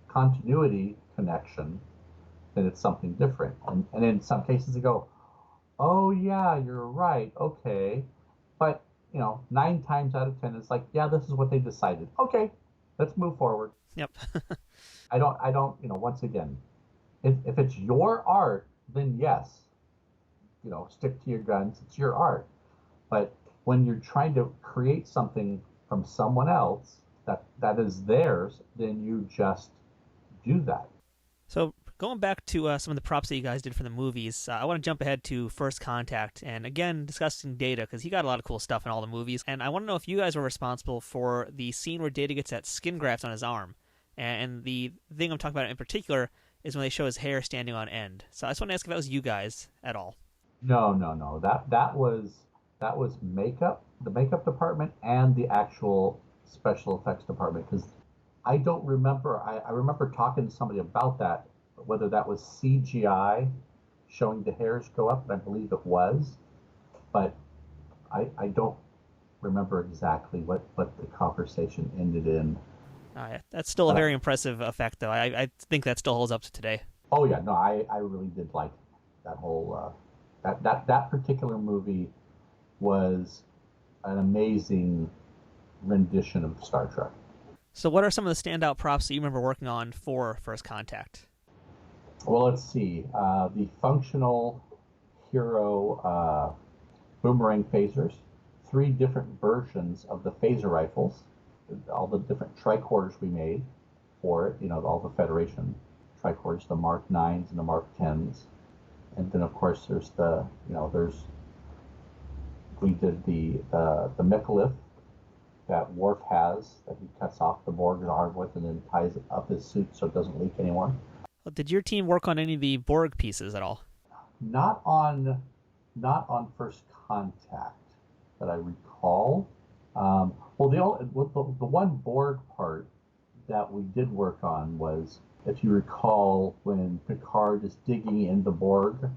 continuity connection, then it's something different. And in some cases they go, oh yeah, you're right, okay. But 9 times out of 10 it's like, yeah, this is what they decided. Okay, let's move forward. Yep. I don't once again, if it's your art, then yes, stick to your guns, it's your art. But when you're trying to create something from someone else that is theirs, then you just do that. So going back to some of the props that you guys did for the movies, I want to jump ahead to First Contact, and again, discussing Data, because he got a lot of cool stuff in all the movies, and I want to know if you guys were responsible for the scene where Data gets that skin graft on his arm. And the thing I'm talking about in particular is when they show his hair standing on end. So I just want to ask if that was you guys at all. No. That was makeup, the makeup department, and the actual special effects department. Because I don't remember. I remember talking to somebody about that, whether that was CGI showing the hairs go up, and I believe it was, but I don't remember exactly what the conversation ended in. Yeah. That's still a very impressive effect, though. I think that still holds up to today. Oh yeah, no, I really did like that whole that particular movie was an amazing rendition of Star Trek. So what are some of the standout props that you remember working on for First Contact? Well, let's see. The functional hero boomerang phasers, 3 different versions of the phaser rifles, all the different tricorders we made for it, all the Federation tricorders, the Mark 9s and the Mark 10s. And then, of course, there's we did the Mechalith that Worf has, that he cuts off the Borg's arm with and then ties up his suit so it doesn't leak anymore. Well, did your team work on any of the Borg pieces at all? Not on First Contact that I recall. Well, the one Borg part that we did work on was, if you recall, when Picard is digging in the Borg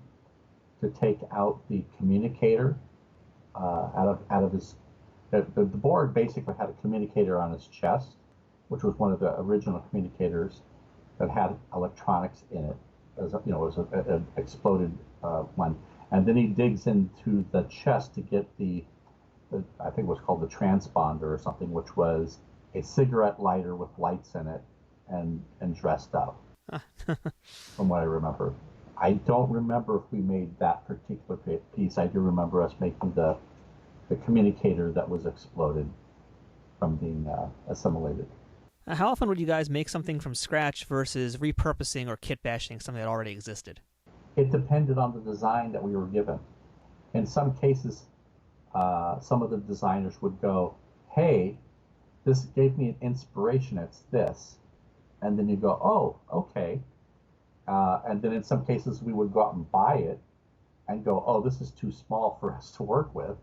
to take out the communicator out of his. The Borg basically had a communicator on his chest, which was one of the original communicators that had electronics in it. As it was an exploded one, and then he digs into the chest to get the I think it was called the transponder or something, which was a cigarette lighter with lights in it and dressed up. From what I remember, I don't remember if we made that particular piece. I do remember us making the communicator that was exploded from being assimilated. How often would you guys make something from scratch versus repurposing or kit bashing something that already existed? It depended on the design that we were given. In some cases, some of the designers would go, "Hey, this gave me an inspiration. It's this," and then you go, "Oh, okay." And then in some cases, we would go out and buy it and go, "Oh, this is too small for us to work with,"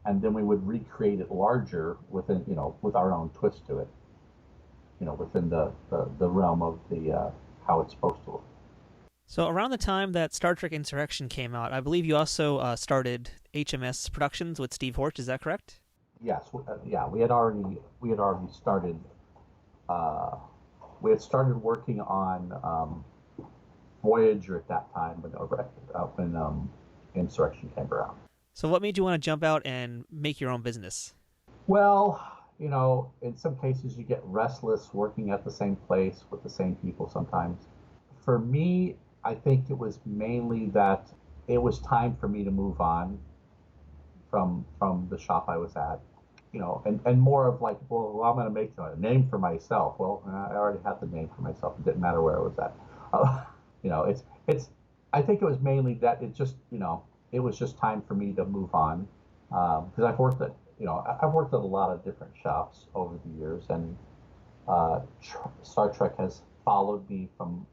and then we would recreate it larger within, with our own twist to it, within the realm of the how it's supposed to look. So around the time that Star Trek Insurrection came out, I believe you also started HMS Productions with Steve Horch. Is that correct? Yes. We had already started. We had started working on Voyager at that time, when Insurrection came around. So what made you want to jump out and make your own business? Well, in some cases you get restless working at the same place with the same people sometimes. For me, I think it was mainly that it was time for me to move on from the shop I was at, and more of like, well, I'm going to make a name for myself. Well, I already had the name for myself. It didn't matter where I was at. It's. I think it was mainly that it just, it was just time for me to move on, because I've worked at a lot of different shops over the years, and Star Trek has followed me from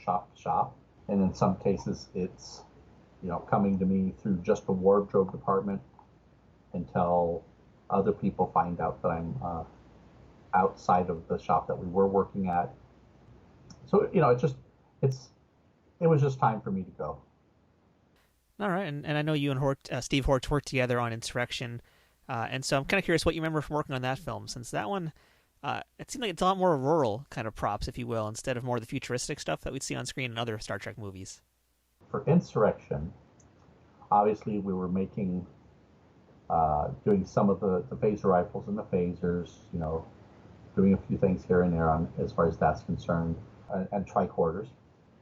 shop to shop, and in some cases it's coming to me through just the wardrobe department until other people find out that I'm outside of the shop that we were working at. So it was just time for me to go. All right, and I know you and Steve Horch worked together on Insurrection, and so I'm kind of curious what you remember from working on that film, since that one, it seemed like it's a lot more rural kind of props, if you will, instead of more of the futuristic stuff that we'd see on screen in other Star Trek movies. For Insurrection, obviously we were making, doing some of the phaser rifles and the phasers, doing a few things here and there on as far as that's concerned, and tricorders,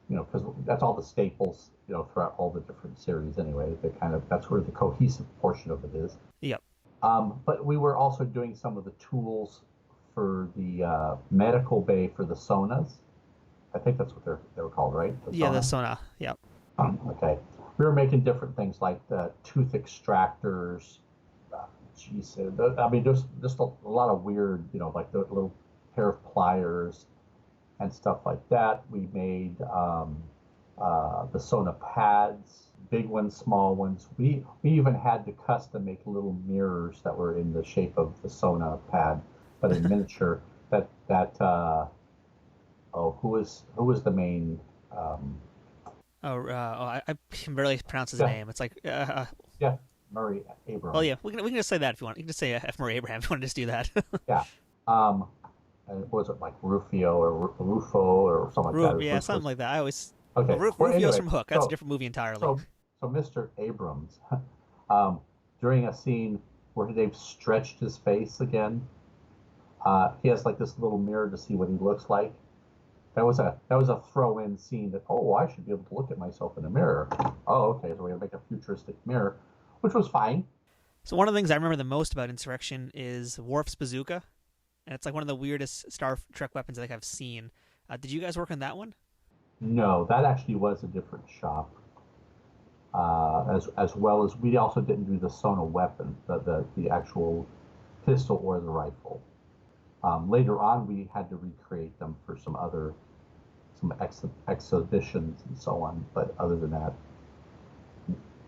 because that's all the staples, throughout all the different series anyway. That's where the cohesive portion of it is. Yep. But we were also doing some of the tools for the medical bay for the sonas. I think that's what they were called, right? The Sona. Yep. Okay. We were making different things like the tooth extractors. There's just a lot of weird, like the little pair of pliers, and stuff like that. We made the Sona pads, big ones, small ones. We even had to custom make little mirrors that were in the shape of the Sona pad, but in miniature. Who was the main? I can barely pronounce his Yeah, name. It's like, yeah, Murray Abrams. well, yeah, we can just say that if you want. You can just say F. Murray Abrams if you want to just do that. Yeah. And was it like Rufio or Rufo or something like that? Yeah, something like that. I always. Okay. Well, Well, Rufio's anyway, from Hook. That's a different movie entirely. So Mr. Abrams, during a scene where they've stretched his face again, he has like this little mirror to see what he looks like. That was a throw-in scene that, oh, I should be able to look at myself in a mirror. Oh, okay, so we're gonna make a futuristic mirror, which was fine. So one of the things I remember the most about Insurrection is Worf's bazooka, and it's like one of the weirdest Star Trek weapons I think I've seen. Did you guys work on that one? No, that actually was a different shop. As well as we also didn't do the Sona weapon, the actual pistol or the rifle. Later on, we had to recreate them for some exhibitions and so on. But other than that,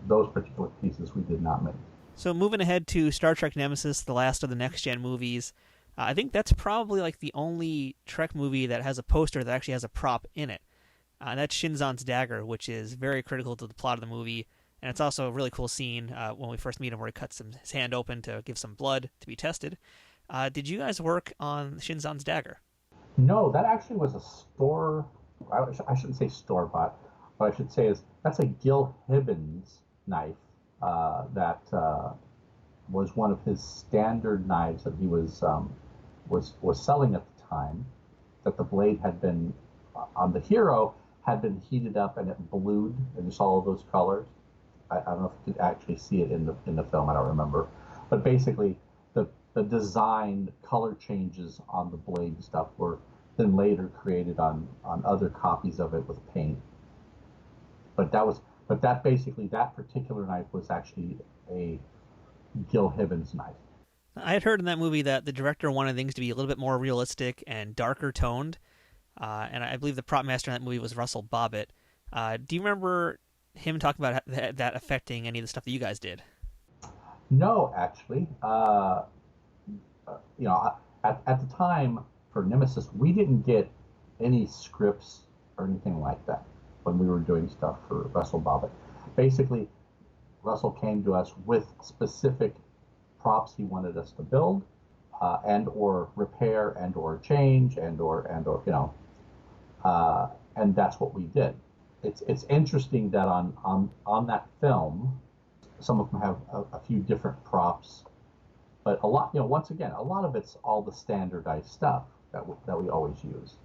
those particular pieces we did not make. So moving ahead to Star Trek Nemesis, the last of the next-gen movies, I think that's probably like the only Trek movie that has a poster that actually has a prop in it. That's Shinzon's dagger, which is very critical to the plot of the movie. And it's also a really cool scene when we first meet him where he cuts his hand open to give some blood to be tested. Did you guys work on Shinzon's dagger? No, that actually was a store. I shouldn't say store-bought. What I should say is that's a Gil Hibbins knife that was one of his standard knives that he was selling at the time. That the blade had been on the Hero had been heated up and it blued, and you saw all those colors. I don't know if you could actually see it in the film. I don't remember, but basically the design color changes on the blade and stuff were then later created on other copies of it with paint. But that particular knife was actually a Gil Hibbins knife. I had heard in that movie that the director wanted things to be a little bit more realistic and darker toned, and I believe the prop master in that movie was Russell Bobbitt. Do you remember him talking about that affecting any of the stuff that you guys did? No, actually. At the time for Nemesis, we didn't get any scripts or anything like that when we were doing stuff for Russell Bobbitt. Basically, Russell came to us with specific props he wanted us to build, and or repair, and or change, and or and that's what we did. It's interesting that on that film, some of them have a few different props, but a lot, once again, a lot of it's all the standardized stuff that we always use,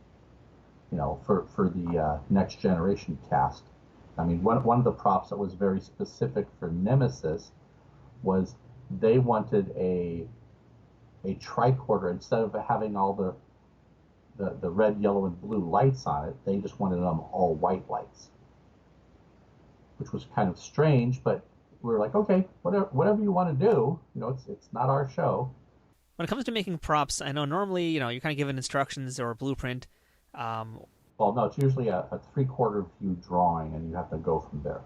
for the Next Generation cast. I mean, one of the props that was very specific for Nemesis was they wanted a tricorder. Instead of having all the red, yellow, and blue lights on it, they just wanted them all white lights, which was kind of strange, but we were like, okay, whatever you want to do, it's not our show. When it comes to making props, I know normally, you're kind of given instructions or a blueprint. Well, no, it's usually a 3/4 view drawing, and you have to go from there.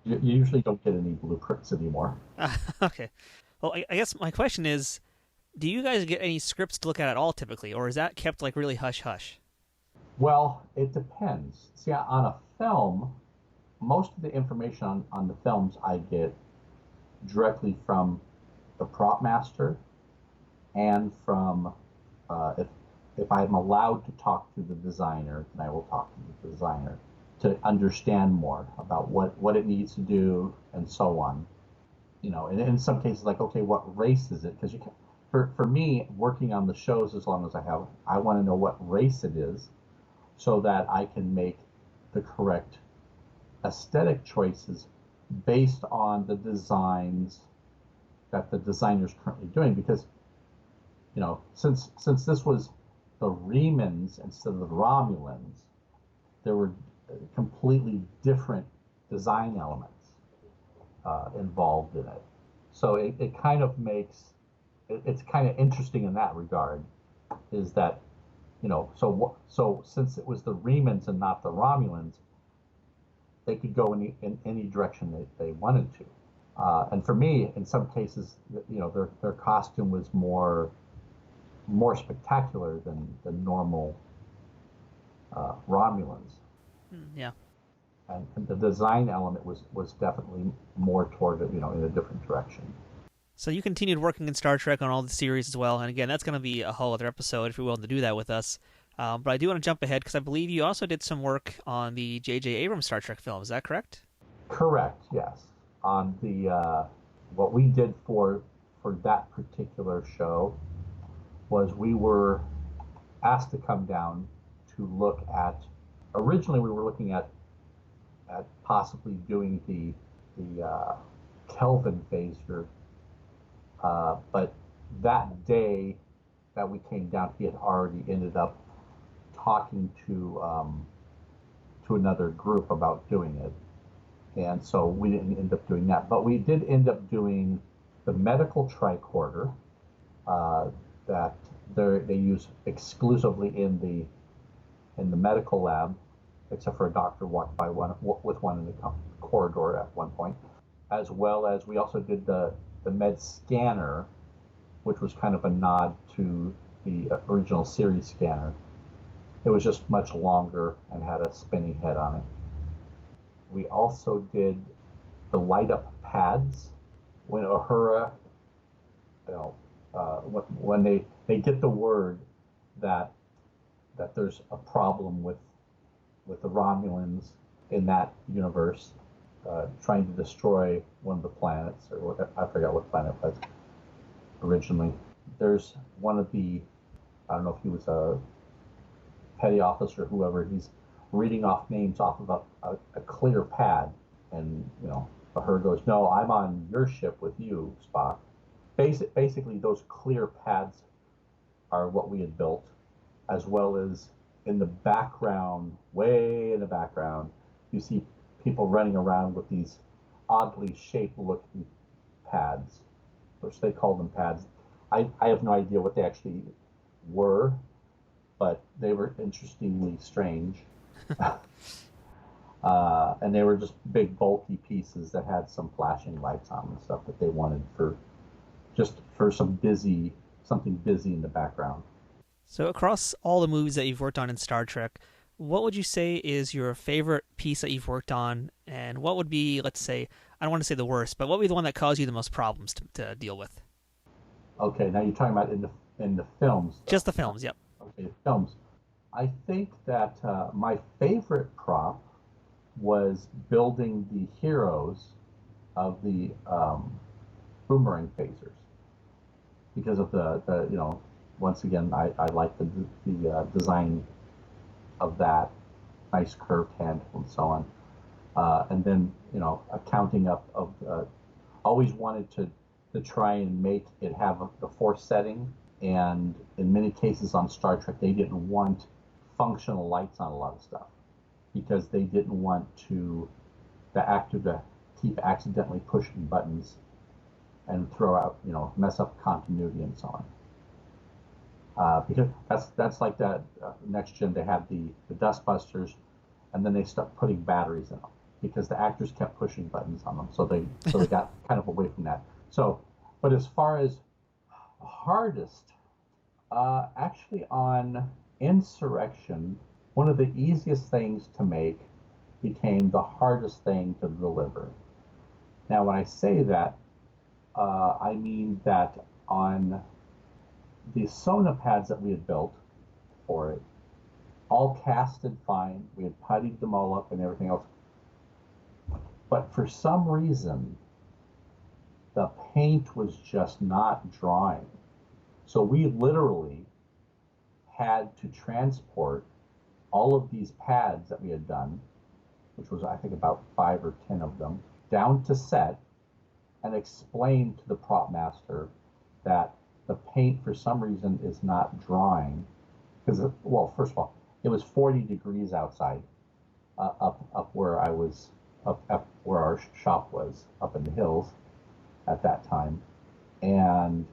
You usually don't get any blueprints anymore. Okay. Well, I guess my question is, do you guys get any scripts to look at all typically, or is that kept like really hush-hush? Well, it depends. See, on a film, most of the information on the films I get directly from the prop master and from, if I'm allowed to talk to the designer, then I will talk to the designer to understand more about what it needs to do and so on. And in some cases, like, okay, what race is it? Because for me, working on the shows as long as I want to know what race it is so that I can make the correct aesthetic choices based on the designs that the designer's currently doing. Because, since this was the Remans instead of the Romulans, there were completely different design elements involved in it. So it kind of makes it's kind of interesting in that regard, is that So since it was the Remans and not the Romulans, they could go in any direction they wanted to. And for me, in some cases, their costume was more spectacular than the normal Romulans. Yeah. And the design element was definitely more toward in a different direction. So you continued working in Star Trek on all the series as well, and again, that's going to be a whole other episode if you're willing to do that with us. But I do want to jump ahead because I believe you also did some work on the JJ Abrams Star Trek film. Is that correct? Correct. Yes. On the what we did for that particular show was we were asked to come down to look at. Originally, we were looking at possibly doing the Kelvin phaser, but that day that we came down, he had already ended up talking to another group about doing it, and so we didn't end up doing that. But we did end up doing the medical tricorder that they use exclusively in the medical lab, except for a doctor walked by with one in the corridor at one point, as well as we also did the med scanner, which was kind of a nod to the original series scanner. It was just much longer and had a spinning head on it. We also did the light up pads when Uhura, when they get the word that there's a problem with the Romulans in that universe, trying to destroy one of the planets, or I forgot what planet it was originally. There's one of the, I don't know if he was a petty officer or whoever, he's reading off names off of a clear pad, and her goes, "No, I'm on your ship with you, Spock." Basically, those clear pads are what we had built, as well as in the background, way in the background, you see people running around with these oddly shaped looking pads, which they call them pads. I have no idea what they actually were, but they were interestingly strange. And they were just big bulky pieces that had some flashing lights on and stuff that they wanted for something busy in the background. So across all the movies that you've worked on in Star Trek, what would you say is your favorite piece that you've worked on, and what would be, let's say, I don't want to say the worst, but what would be the one that caused you the most problems to deal with? Okay, now you're talking about in the films. Just the films, yep. Okay, films. I think that my favorite prop was building the heroes of the boomerang phasers, because of the once again, I like the design of that, nice curved handle and so on. And then, accounting up of, always wanted to try and make it have the force setting. And in many cases on Star Trek, they didn't want functional lights on a lot of stuff, because they didn't want the actor to keep accidentally pushing buttons and throw out, mess up continuity and so on. Because that's like that Next Gen. They had the dust busters, and then they stopped putting batteries in them because the actors kept pushing buttons on them. So they got kind of away from that. So, but as far as hardest, actually on Insurrection, one of the easiest things to make became the hardest thing to deliver. Now, when I say that, I mean that on the Sona pads that we had built for it, all casted fine. We had puttied them all up and everything else. But for some reason, the paint was just not drying. So we literally had to transport all of these pads that we had done, which was, I think, about 5 or 10 of them, down to set and explain to the prop master that the paint for some reason is not drying, because, well, first of all, it was 40 degrees outside, up where I was, up where our shop was, up in the hills at that time, and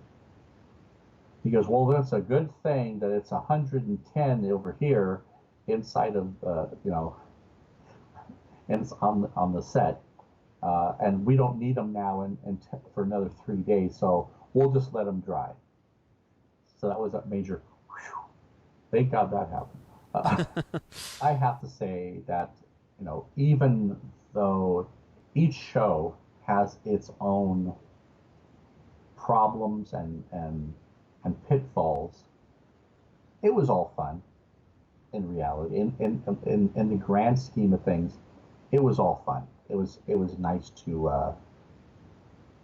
He goes, well, that's a good thing that it's 110 over here inside of, and it's on the set. And we don't need them now for another 3 days, so we'll just let them dry. So that was a major, whew, thank God that happened. I have to say that, even though each show has its own problems and pitfalls, it was all fun in reality. In the grand scheme of things, it was all fun. It was nice to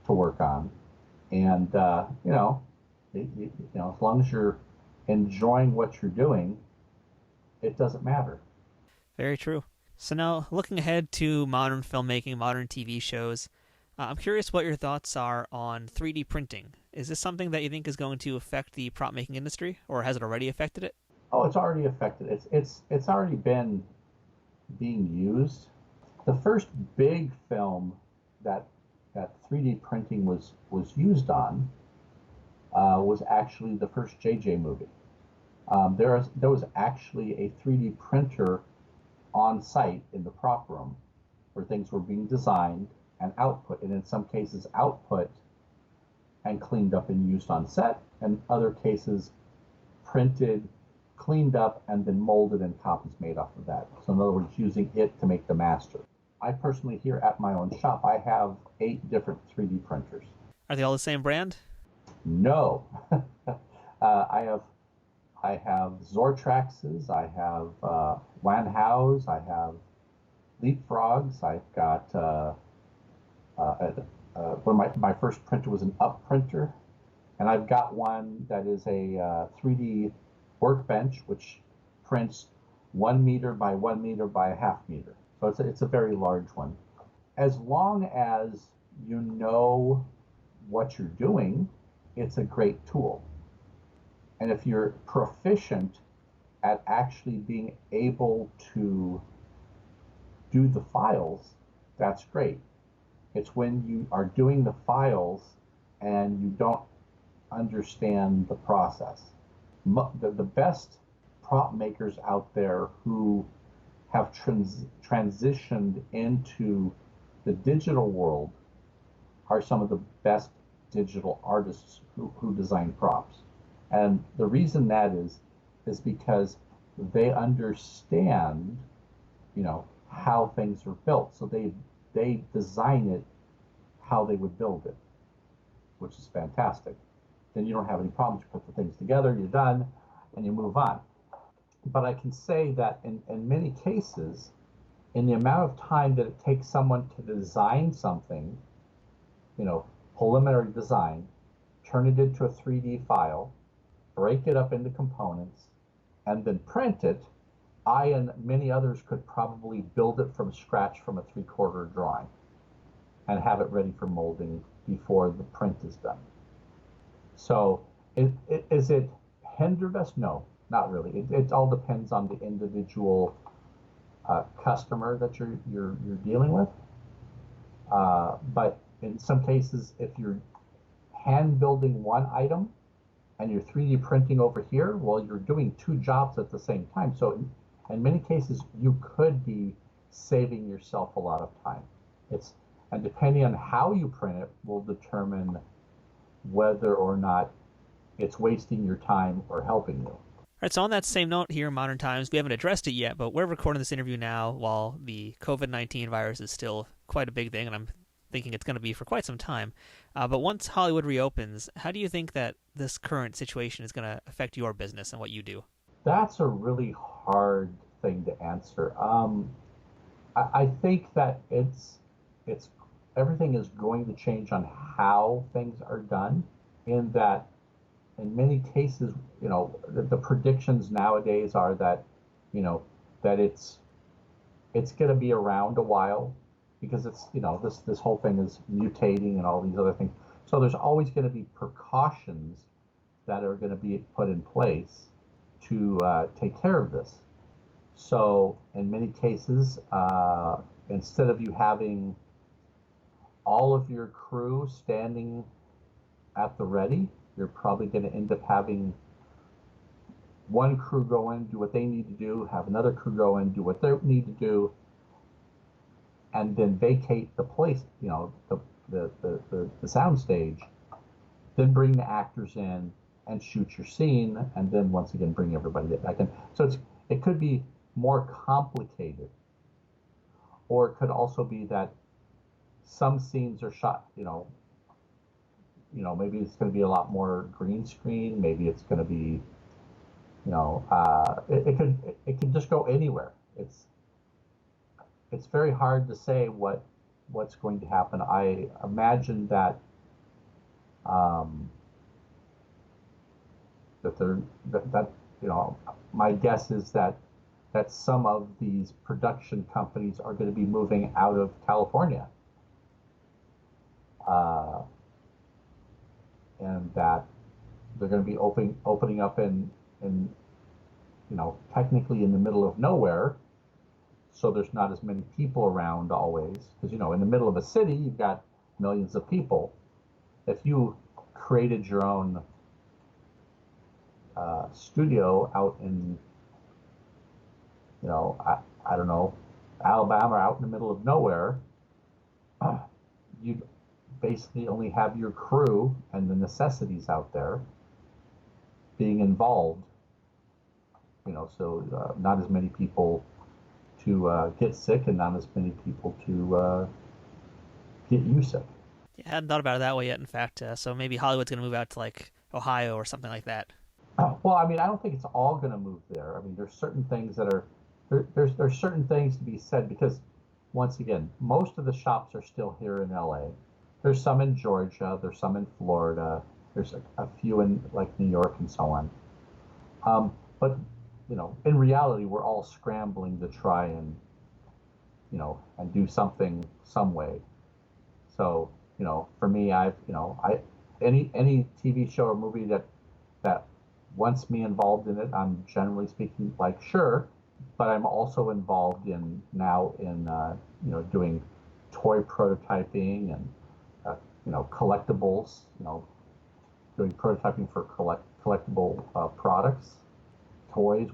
work on, and as long as you're enjoying what you're doing, it doesn't matter. Very true. So now, looking ahead to modern filmmaking, modern TV shows, I'm curious what your thoughts are on 3D printing. Is this something that you think is going to affect the prop making industry, or has it already affected it? Oh, it's already affected. It's already been being used. The first big film that 3D printing was used on was actually the first JJ movie. There was actually a 3D printer on site in the prop room where things were being designed and output, and in some cases output and cleaned up and used on set, and other cases printed, cleaned up, and then molded and copies made off of that. So in other words, using it to make the master. I personally, here at my own shop, I have 8 different 3D printers. Are they all the same brand? No. I have Zortraxes, I have Wanhows, I have Leapfrogs, I've got my first printer was an up printer, and I've got one that is a 3D workbench which prints 1 meter by 1 meter by a half meter. So it's a very large one. As long as you know what you're doing, it's a great tool. And if you're proficient at actually being able to do the files, that's great. It's when you are doing the files and you don't understand the process. The best prop makers out there who have transitioned into the digital world are some of the best digital artists who design props. And the reason that is because they understand, how things are built. So they design it how they would build it, which is fantastic. Then you don't have any problems. You put the things together, you're done, and you move on. But I can say that in many cases, in the amount of time that it takes someone to design something, preliminary design, turn it into a 3D file, break it up into components, and then print it, I and many others could probably build it from scratch from a 3/4 drawing and have it ready for molding before the print is done. So is it hindered us? No, not really. It all depends on the individual customer that you're dealing with. But in some cases, if you're hand building one item and you're 3D printing over here, well, you're doing 2 jobs at the same time. So in many cases, you could be saving yourself a lot of time. And depending on how you print it will determine whether or not it's wasting your time or helping you. All right, so on that same note here in modern times, we haven't addressed it yet, but we're recording this interview now while the COVID-19 virus is still quite a big thing, and I'm thinking it's going to be for quite some time. But once Hollywood reopens, how do you think that this current situation is going to affect your business and what you do? That's a really hard thing to answer. I think that it's everything is going to change on how things are done, in that in many cases, the predictions nowadays are that, that it's going to be around a while, because it's, this whole thing is mutating and all these other things. So there's always going to be precautions that are going to be put in place to take care of this. So in many cases, instead of you having all of your crew standing at the ready, you're probably going to end up having one crew go in, do what they need to do, have another crew go in, do what they need to do, and then vacate the place, the sound stage, then bring the actors in and shoot your scene, and then once again bring everybody back in. So it could be more complicated, or it could also be that some scenes are shot, maybe it's going to be a lot more green screen, maybe it's going to be, it could just go anywhere. It's very hard to say what's going to happen. I imagine that my guess is that some of these production companies are going to be moving out of California, and that they're going to be opening up in technically in the middle of nowhere, so there's not as many people around always, because in the middle of a city you've got millions of people. If you created your own studio out in I don't know, Alabama, out in the middle of nowhere, you'd basically only have your crew and the necessities out there being involved, so not as many people to get sick, and not as many people to get you sick. Yeah, I hadn't thought about it that way yet, in fact. So maybe Hollywood's going to move out to like Ohio or something like that. Well, I don't think it's all going to move there. There's certain things that are there's certain things to be said, because once again, most of the shops are still here in LA. There's some in Georgia, there's some in Florida, there's a few in like New York and so on. But in reality, we're all scrambling to try and and do something some way. So for me, any TV show or movie that wants me involved in it, I'm generally speaking like sure, but I'm also involved in doing toy prototyping and collectibles, doing prototyping for collectible products, toys,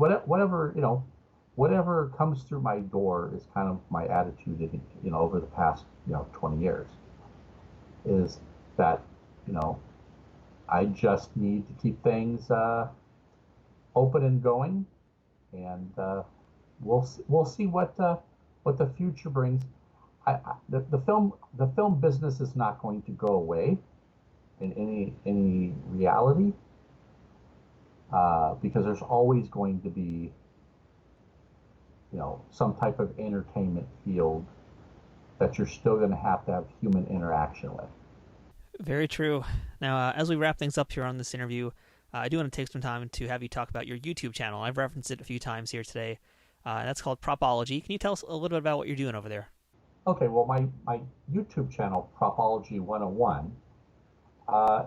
whatever comes through my door is kind of my attitude over the past 20 years, is that I just need to keep things open and going, and we'll see what the future brings. The film business is not going to go away in any reality, because there's always going to be some type of entertainment field that you're still going to have human interaction with. Very true. Now, as we wrap things up here on this interview, I do want to take some time to have you talk about your YouTube channel. I've referenced it a few times here today. That's called Propology. Can you tell us a little bit about what you're doing over there? Okay, well, my YouTube channel, Propology 101,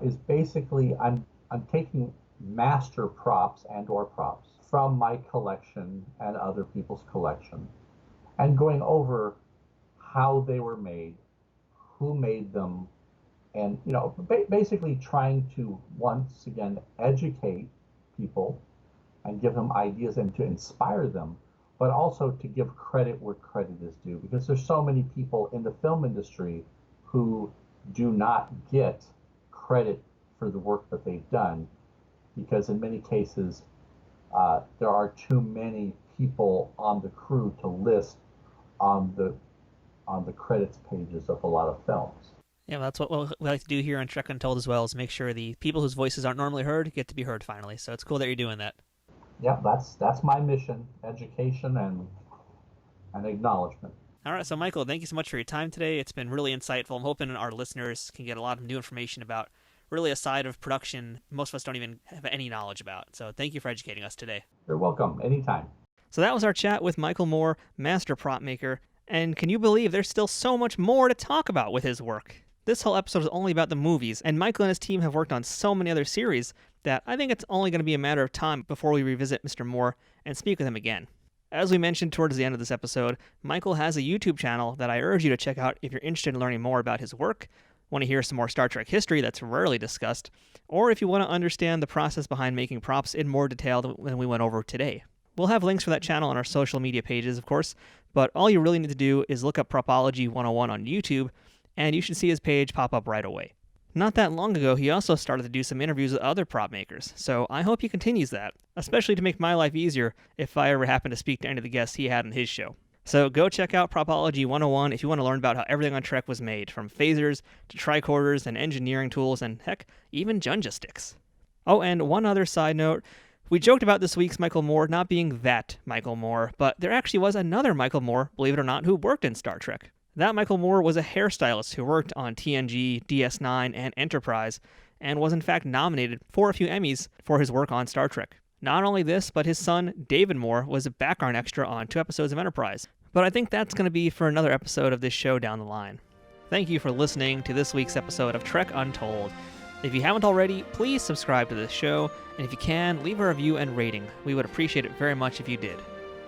is basically I'm taking master props or props from my collection and other people's collection, and going over how they were made, who made them, and basically trying to once again educate people and give them ideas and to inspire them, but also to give credit where credit is due, because there's so many people in the film industry who do not get credit for the work that they've done, because in many cases there are too many people on the crew to list on the credits pages of a lot of films. Yeah, well, that's what we like to do here on Trek Untold as well, is make sure the people whose voices aren't normally heard get to be heard finally. So it's cool that you're doing that. Yeah, that's my mission: education and acknowledgement. All right, so Michael, thank you so much for your time today. It's been really insightful. I'm hoping our listeners can get a lot of new information about really a side of production most of us don't even have any knowledge about. So thank you for educating us today. You're welcome. Anytime. So that was our chat with Michael Moore, Master Propmaker. And can you believe there's still so much more to talk about with his work? This whole episode is only about the movies, and Michael and his team have worked on so many other series that I think it's only going to be a matter of time before we revisit Mr. Moore and speak with him again. As we mentioned towards the end of this episode, Michael has a YouTube channel that I urge you to check out if you're interested in learning more about his work. want to hear some more Star Trek history that's rarely discussed, or if you want to understand the process behind making props in more detail than we went over today. We'll have links for that channel on our social media pages, of course, but all you really need to do is look up Propology 101 on YouTube, and you should see his page pop up right away. Not that long ago, he also started to do some interviews with other prop makers, so I hope he continues that, especially to make my life easier if I ever happen to speak to any of the guests he had on his show. So go check out Propology 101 if you want to learn about how everything on Trek was made, from phasers to tricorders and engineering tools and, heck, even Junja sticks. Oh, and one other side note, we joked about this week's Michael Moore not being that Michael Moore, but there actually was another Michael Moore, believe it or not, who worked in Star Trek. That Michael Moore was a hairstylist who worked on TNG, DS9, and Enterprise, and was in fact nominated for a few Emmys for his work on Star Trek. Not only this, but his son, David Moore, was a background extra on 2 episodes of Enterprise. But I think that's going to be for another episode of this show down the line. Thank you for listening to this week's episode of Trek Untold. If you haven't already, please subscribe to this show, and if you can, leave a review and rating. We would appreciate it very much if you did.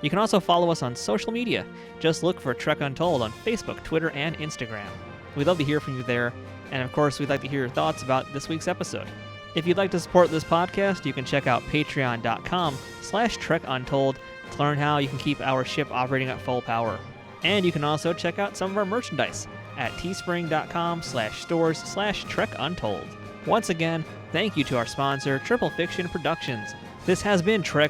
You can also follow us on social media. Just look for Trek Untold on Facebook, Twitter, and Instagram. We'd love to hear from you there, and of course, we'd like to hear your thoughts about this week's episode. If you'd like to support this podcast, you can check out patreon.com/TrekUntold to learn how you can keep our ship operating at full power. And you can also check out some of our merchandise at teespring.com/stores/TrekUntold. Once again, thank you to our sponsor, Triple Fiction Productions. This has been Trek